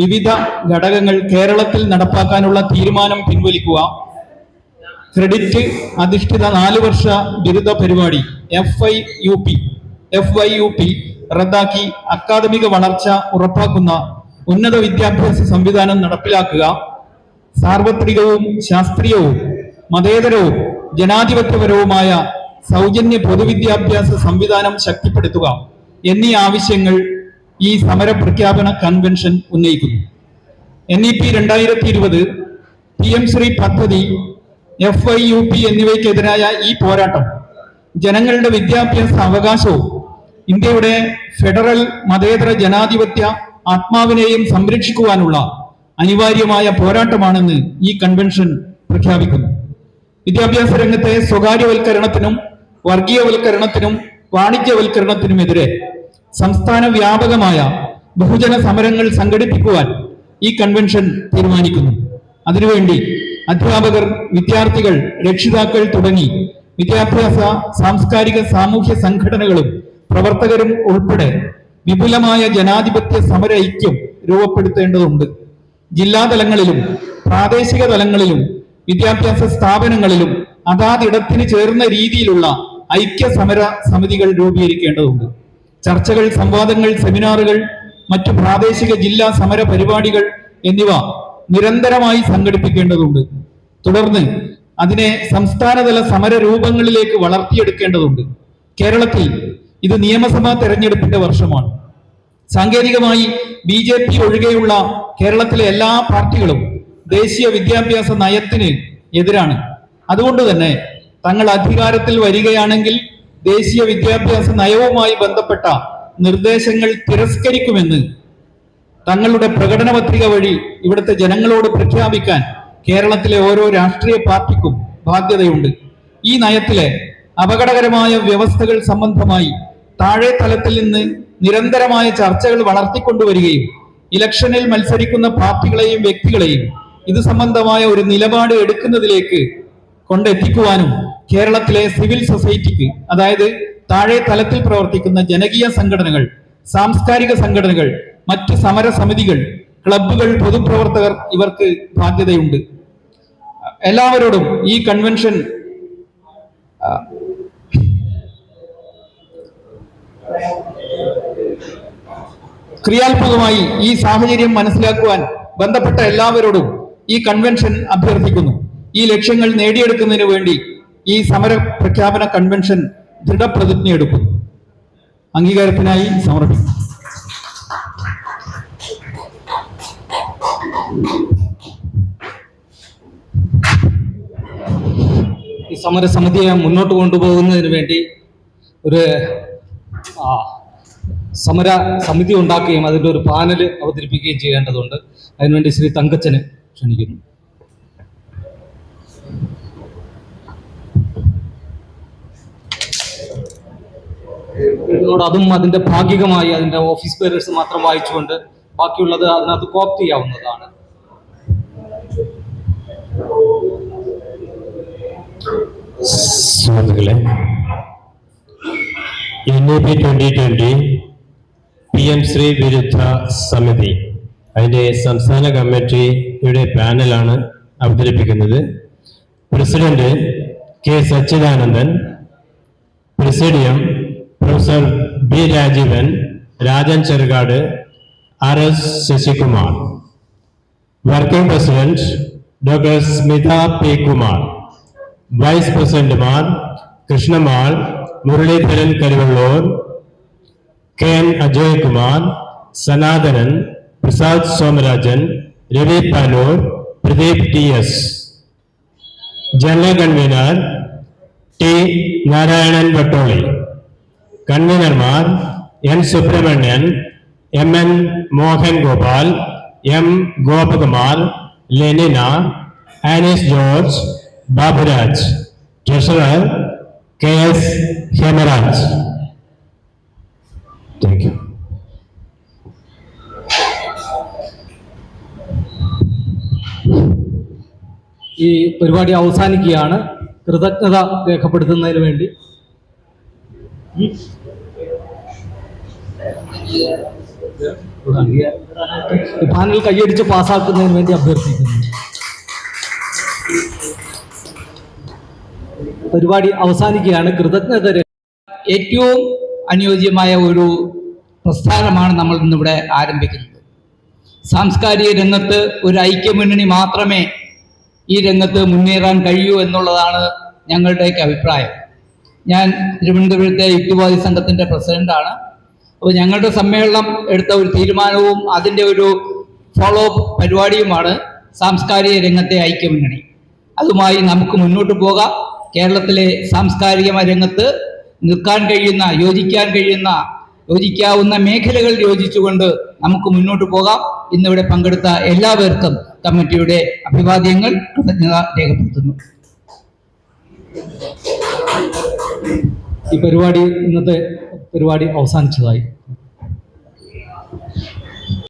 വിവിധ ഘടകങ്ങൾ കേരളത്തിൽ നടപ്പാക്കാനുള്ള തീരുമാനം പിൻവലിക്കുക. ക്രെഡിറ്റ് അധിഷ്ഠിത 4 വർഷ ബിരുദ പരിപാടി FYUP റദ്ദാക്കി അക്കാദമിക വളർച്ച ഉറപ്പാക്കുന്ന ഉന്നത വിദ്യാഭ്യാസ സംവിധാനം നടപ്പിലാക്കുക. സാർവത്രികവും ശാസ്ത്രീയവും മതേതരവും ജനാധിപത്യപരവുമായ സൗജന്യ പൊതുവിദ്യാഭ്യാസ സംവിധാനം ശക്തിപ്പെടുത്തുക എന്നീ ആവശ്യങ്ങൾ ഈ സമര പ്രഖ്യാപന കൺവെൻഷൻ ഉന്നയിക്കുന്നു. NEP 2020, PM ശ്രീ പദ്ധതി, FYUP എന്നിവയ്ക്കെതിരായ ഈ പോരാട്ടം ജനങ്ങളുടെ വിദ്യാഭ്യാസ അവകാശവും ഇന്ത്യയുടെ ഫെഡറൽ മതേതര ജനാധിപത്യ ആത്മാവിനെയും സംരക്ഷിക്കുവാനുള്ള അനിവാര്യമായ പോരാട്ടമാണെന്ന് ഈ കൺവെൻഷൻ പ്രഖ്യാപിക്കുന്നു. വിദ്യാഭ്യാസ രംഗത്തെ സ്വകാര്യവൽക്കരണത്തിനും വർഗീയവൽക്കരണത്തിനും വാണിജ്യവൽക്കരണത്തിനുമെതിരെ സംസ്ഥാന വ്യാപകമായ ബഹുജന സമരങ്ങൾ സംഘടിപ്പിക്കുവാൻ ഈ കൺവെൻഷൻ തീരുമാനിക്കുന്നു. അതിനുവേണ്ടി അധ്യാപകർ, വിദ്യാർത്ഥികൾ, രക്ഷിതാക്കൾ തുടങ്ങി വിദ്യാഭ്യാസ, സാംസ്കാരിക, സാമൂഹ്യ സംഘടനകളും പ്രവർത്തകരും ഉൾപ്പെടെ വിപുലമായ ജനാധിപത്യ സമര ഐക്യം രൂപപ്പെടുത്തേണ്ടതുണ്ട്. ജില്ലാതലങ്ങളിലും പ്രാദേശിക തലങ്ങളിലും വിദ്യാഭ്യാസ സ്ഥാപനങ്ങളിലും അതാതിടത്തിന് ചേർന്ന രീതിയിലുള്ള ഐക്യ സമര സമിതികൾ രൂപീകരിക്കേണ്ടതുണ്ട്. ചർച്ചകൾ, സംവാദങ്ങൾ, സെമിനാറുകൾ, മറ്റു പ്രാദേശിക ജില്ലാ സമര പരിപാടികൾ എന്നിവ നിരന്തരമായി സംഘടിപ്പിക്കേണ്ടതുണ്ട്. തുടർന്ന് അതിനെ സംസ്ഥാനതല സമര രൂപങ്ങളിലേക്ക് വളർത്തിയെടുക്കേണ്ടതുണ്ട്. കേരളത്തിൽ ഇത് നിയമസഭാ തെരഞ്ഞെടുപ്പിന്റെ വർഷമാണ്. സാങ്കേതികമായി BJP ഒഴികെയുള്ള കേരളത്തിലെ എല്ലാ പാർട്ടികളും ദേശീയ വിദ്യാഭ്യാസ നയത്തിന് എതിരാണ്. അതുകൊണ്ട് തന്നെ തങ്ങൾ അധികാരത്തിൽ വരികയാണെങ്കിൽ ദേശീയ വിദ്യാഭ്യാസ നയവുമായി ബന്ധപ്പെട്ട നിർദ്ദേശങ്ങൾ തിരസ്കരിക്കുമെന്ന് തങ്ങളുടെ പ്രകടന പത്രിക വഴി ഇവിടുത്തെ ജനങ്ങളോട് പ്രഖ്യാപിക്കാൻ കേരളത്തിലെ ഓരോ രാഷ്ട്രീയ പാർട്ടിക്കും ബാധ്യതയുണ്ട്. ഈ നയത്തിലെ അപകടകരമായ വ്യവസ്ഥകൾ സംബന്ധമായി താഴെ തലത്തിൽ നിന്ന് നിരന്തരമായ ചർച്ചകൾ വളർത്തിക്കൊണ്ടുവരികയും ഇലക്ഷനിൽ മത്സരിക്കുന്ന പാർട്ടികളെയും വ്യക്തികളെയും ഇത് സംബന്ധമായ ഒരു നിലപാട് എടുക്കുന്നതിലേക്ക് കൊണ്ടെത്തിക്കുവാനും കേരളത്തിലെ സിവിൽ സൊസൈറ്റിക്ക്, അതായത് താഴെ തലത്തിൽ പ്രവർത്തിക്കുന്ന ജനകീയ സംഘടനകൾ, സാംസ്കാരിക സംഘടനകൾ, മറ്റ് സമര സമിതികൾ, ക്ലബ്ബുകൾ, പൊതുപ്രവർത്തകർ ഇവർക്ക് ബാധ്യതയുണ്ട്. എല്ലാവരോടും ഈ കൺവെൻഷൻ ക്രിയാത്മകമായി ഈ സാഹചര്യം മനസ്സിലാക്കുവാൻ ബന്ധപ്പെട്ട എല്ലാവരോടും ഈ കൺവെൻഷൻ അഭ്യർത്ഥിക്കുന്നു. ഈ ലക്ഷ്യങ്ങൾ നേടിയെടുക്കുന്നതിന് വേണ്ടി ഈ സമര പ്രഖ്യാപന കൺവെൻഷൻ ദൃഢപ്രതിജ്ഞ എടുക്കുന്നു. അംഗീകാരത്തിനായി സമർപ്പിക്കുന്നു. ഈ സമരസമിതിയെ മുന്നോട്ട് കൊണ്ടുപോകുന്നതിന് വേണ്ടി ഒരു സമര സമിതി ഉണ്ടാക്കുകയും അതിൻ്റെ ഒരു പാനൽ അവതരിപ്പിക്കുകയും ചെയ്യേണ്ടതുണ്ട്. അതിനുവേണ്ടി ശ്രീ തങ്കച്ചനെ ക്ഷണിക്കുന്നു. അതും അതിൻ്റെ ഭാഗികമായി അതിൻ്റെ ഓഫീസ് ബെയറേഴ്സ് മാത്രം വായിച്ചുകൊണ്ട് ബാക്കിയുള്ളത് അതിനകത്ത് കോപ്പി ചെയ്യാവുന്നതാണ്. സുഹൃത്തുക്കളെ, NEP 2020 PM ശ്രീ വിരുദ്ധ സമിതി അതിൻ്റെ സംസ്ഥാന കമ്മിറ്റിയുടെ പാനലാണ് അവതരിപ്പിക്കുന്നത്. President K. Sachidanandan, presidium professor B. Rajeevan, Rajan Cherukad, RS Sasikumar, working president doctor Smitha P. Kumar, vice പ്രസിഡന്റുമാർ Krishnamal, Muraleedharan Karivellur, KN Ajay Kumar, Sanathanan, Prasad Somarajan, Ravi Paloor, Pradeep TS. General convener T. Narayanan Vattoli. കൺവീനർമാർ N. Subramanian, MN Mohan Gopal, M. Gopakumar, Lenina, Annis George, Baburaj. Treasurer KS Hemaraj. Thank you. ഈ പരിപാടി അവസാനിക്കുകയാണ്. കൃതജ്ഞത രേഖപ്പെടുത്തുന്നതിന് വേണ്ടി പാനൽ കൈയടിച്ച് പാസ്സാക്കുന്നതിന് വേണ്ടി അഭ്യർത്ഥിക്കുന്നു. പരിപാടി അവസാനിക്കുകയാണ്. കൃതജ്ഞത ഏറ്റവും അനുയോജ്യമായ ഒരു പ്രസ്ഥാനമാണ് നമ്മൾ ഇന്നിവിടെ ആരംഭിക്കുന്നത്. സാംസ്കാരിക രംഗത്ത് ഒരു ഐക്യമുന്നണി മാത്രമേ ഈ രംഗത്ത് മുന്നേറാൻ കഴിയൂ എന്നുള്ളതാണ് ഞങ്ങളുടെയൊക്കെ അഭിപ്രായം. ഞാൻ തിരുവനന്തപുരത്തെ യുക്തിവാദി സംഘത്തിൻ്റെ പ്രസിഡന്റാണ്. അപ്പോൾ ഞങ്ങളുടെ സമ്മേളനം എടുത്ത ഒരു തീരുമാനവും അതിൻ്റെ ഒരു ഫോളോ അപ്പ് പരിപാടിയുമാണ് സാംസ്കാരിക രംഗത്തെ ഐക്യമുന്നണി. അതുമായി നമുക്ക് മുന്നോട്ട് പോകാം. കേരളത്തിലെ സാംസ്കാരിക രംഗത്ത് നിൽക്കാൻ കഴിയുന്ന, യോജിക്കാവുന്ന മേഖലകൾ യോജിച്ചുകൊണ്ട് നമുക്ക് മുന്നോട്ട് പോകാം. ഇന്നിവിടെ പങ്കെടുത്ത എല്ലാവർക്കും കമ്മിറ്റിയുടെ അഭിവാദ്യങ്ങൾ, കൃതജ്ഞത രേഖപ്പെടുത്തുന്നു. ഈ പരിപാടി, ഇന്നത്തെ പരിപാടി അവസാനിച്ചതായി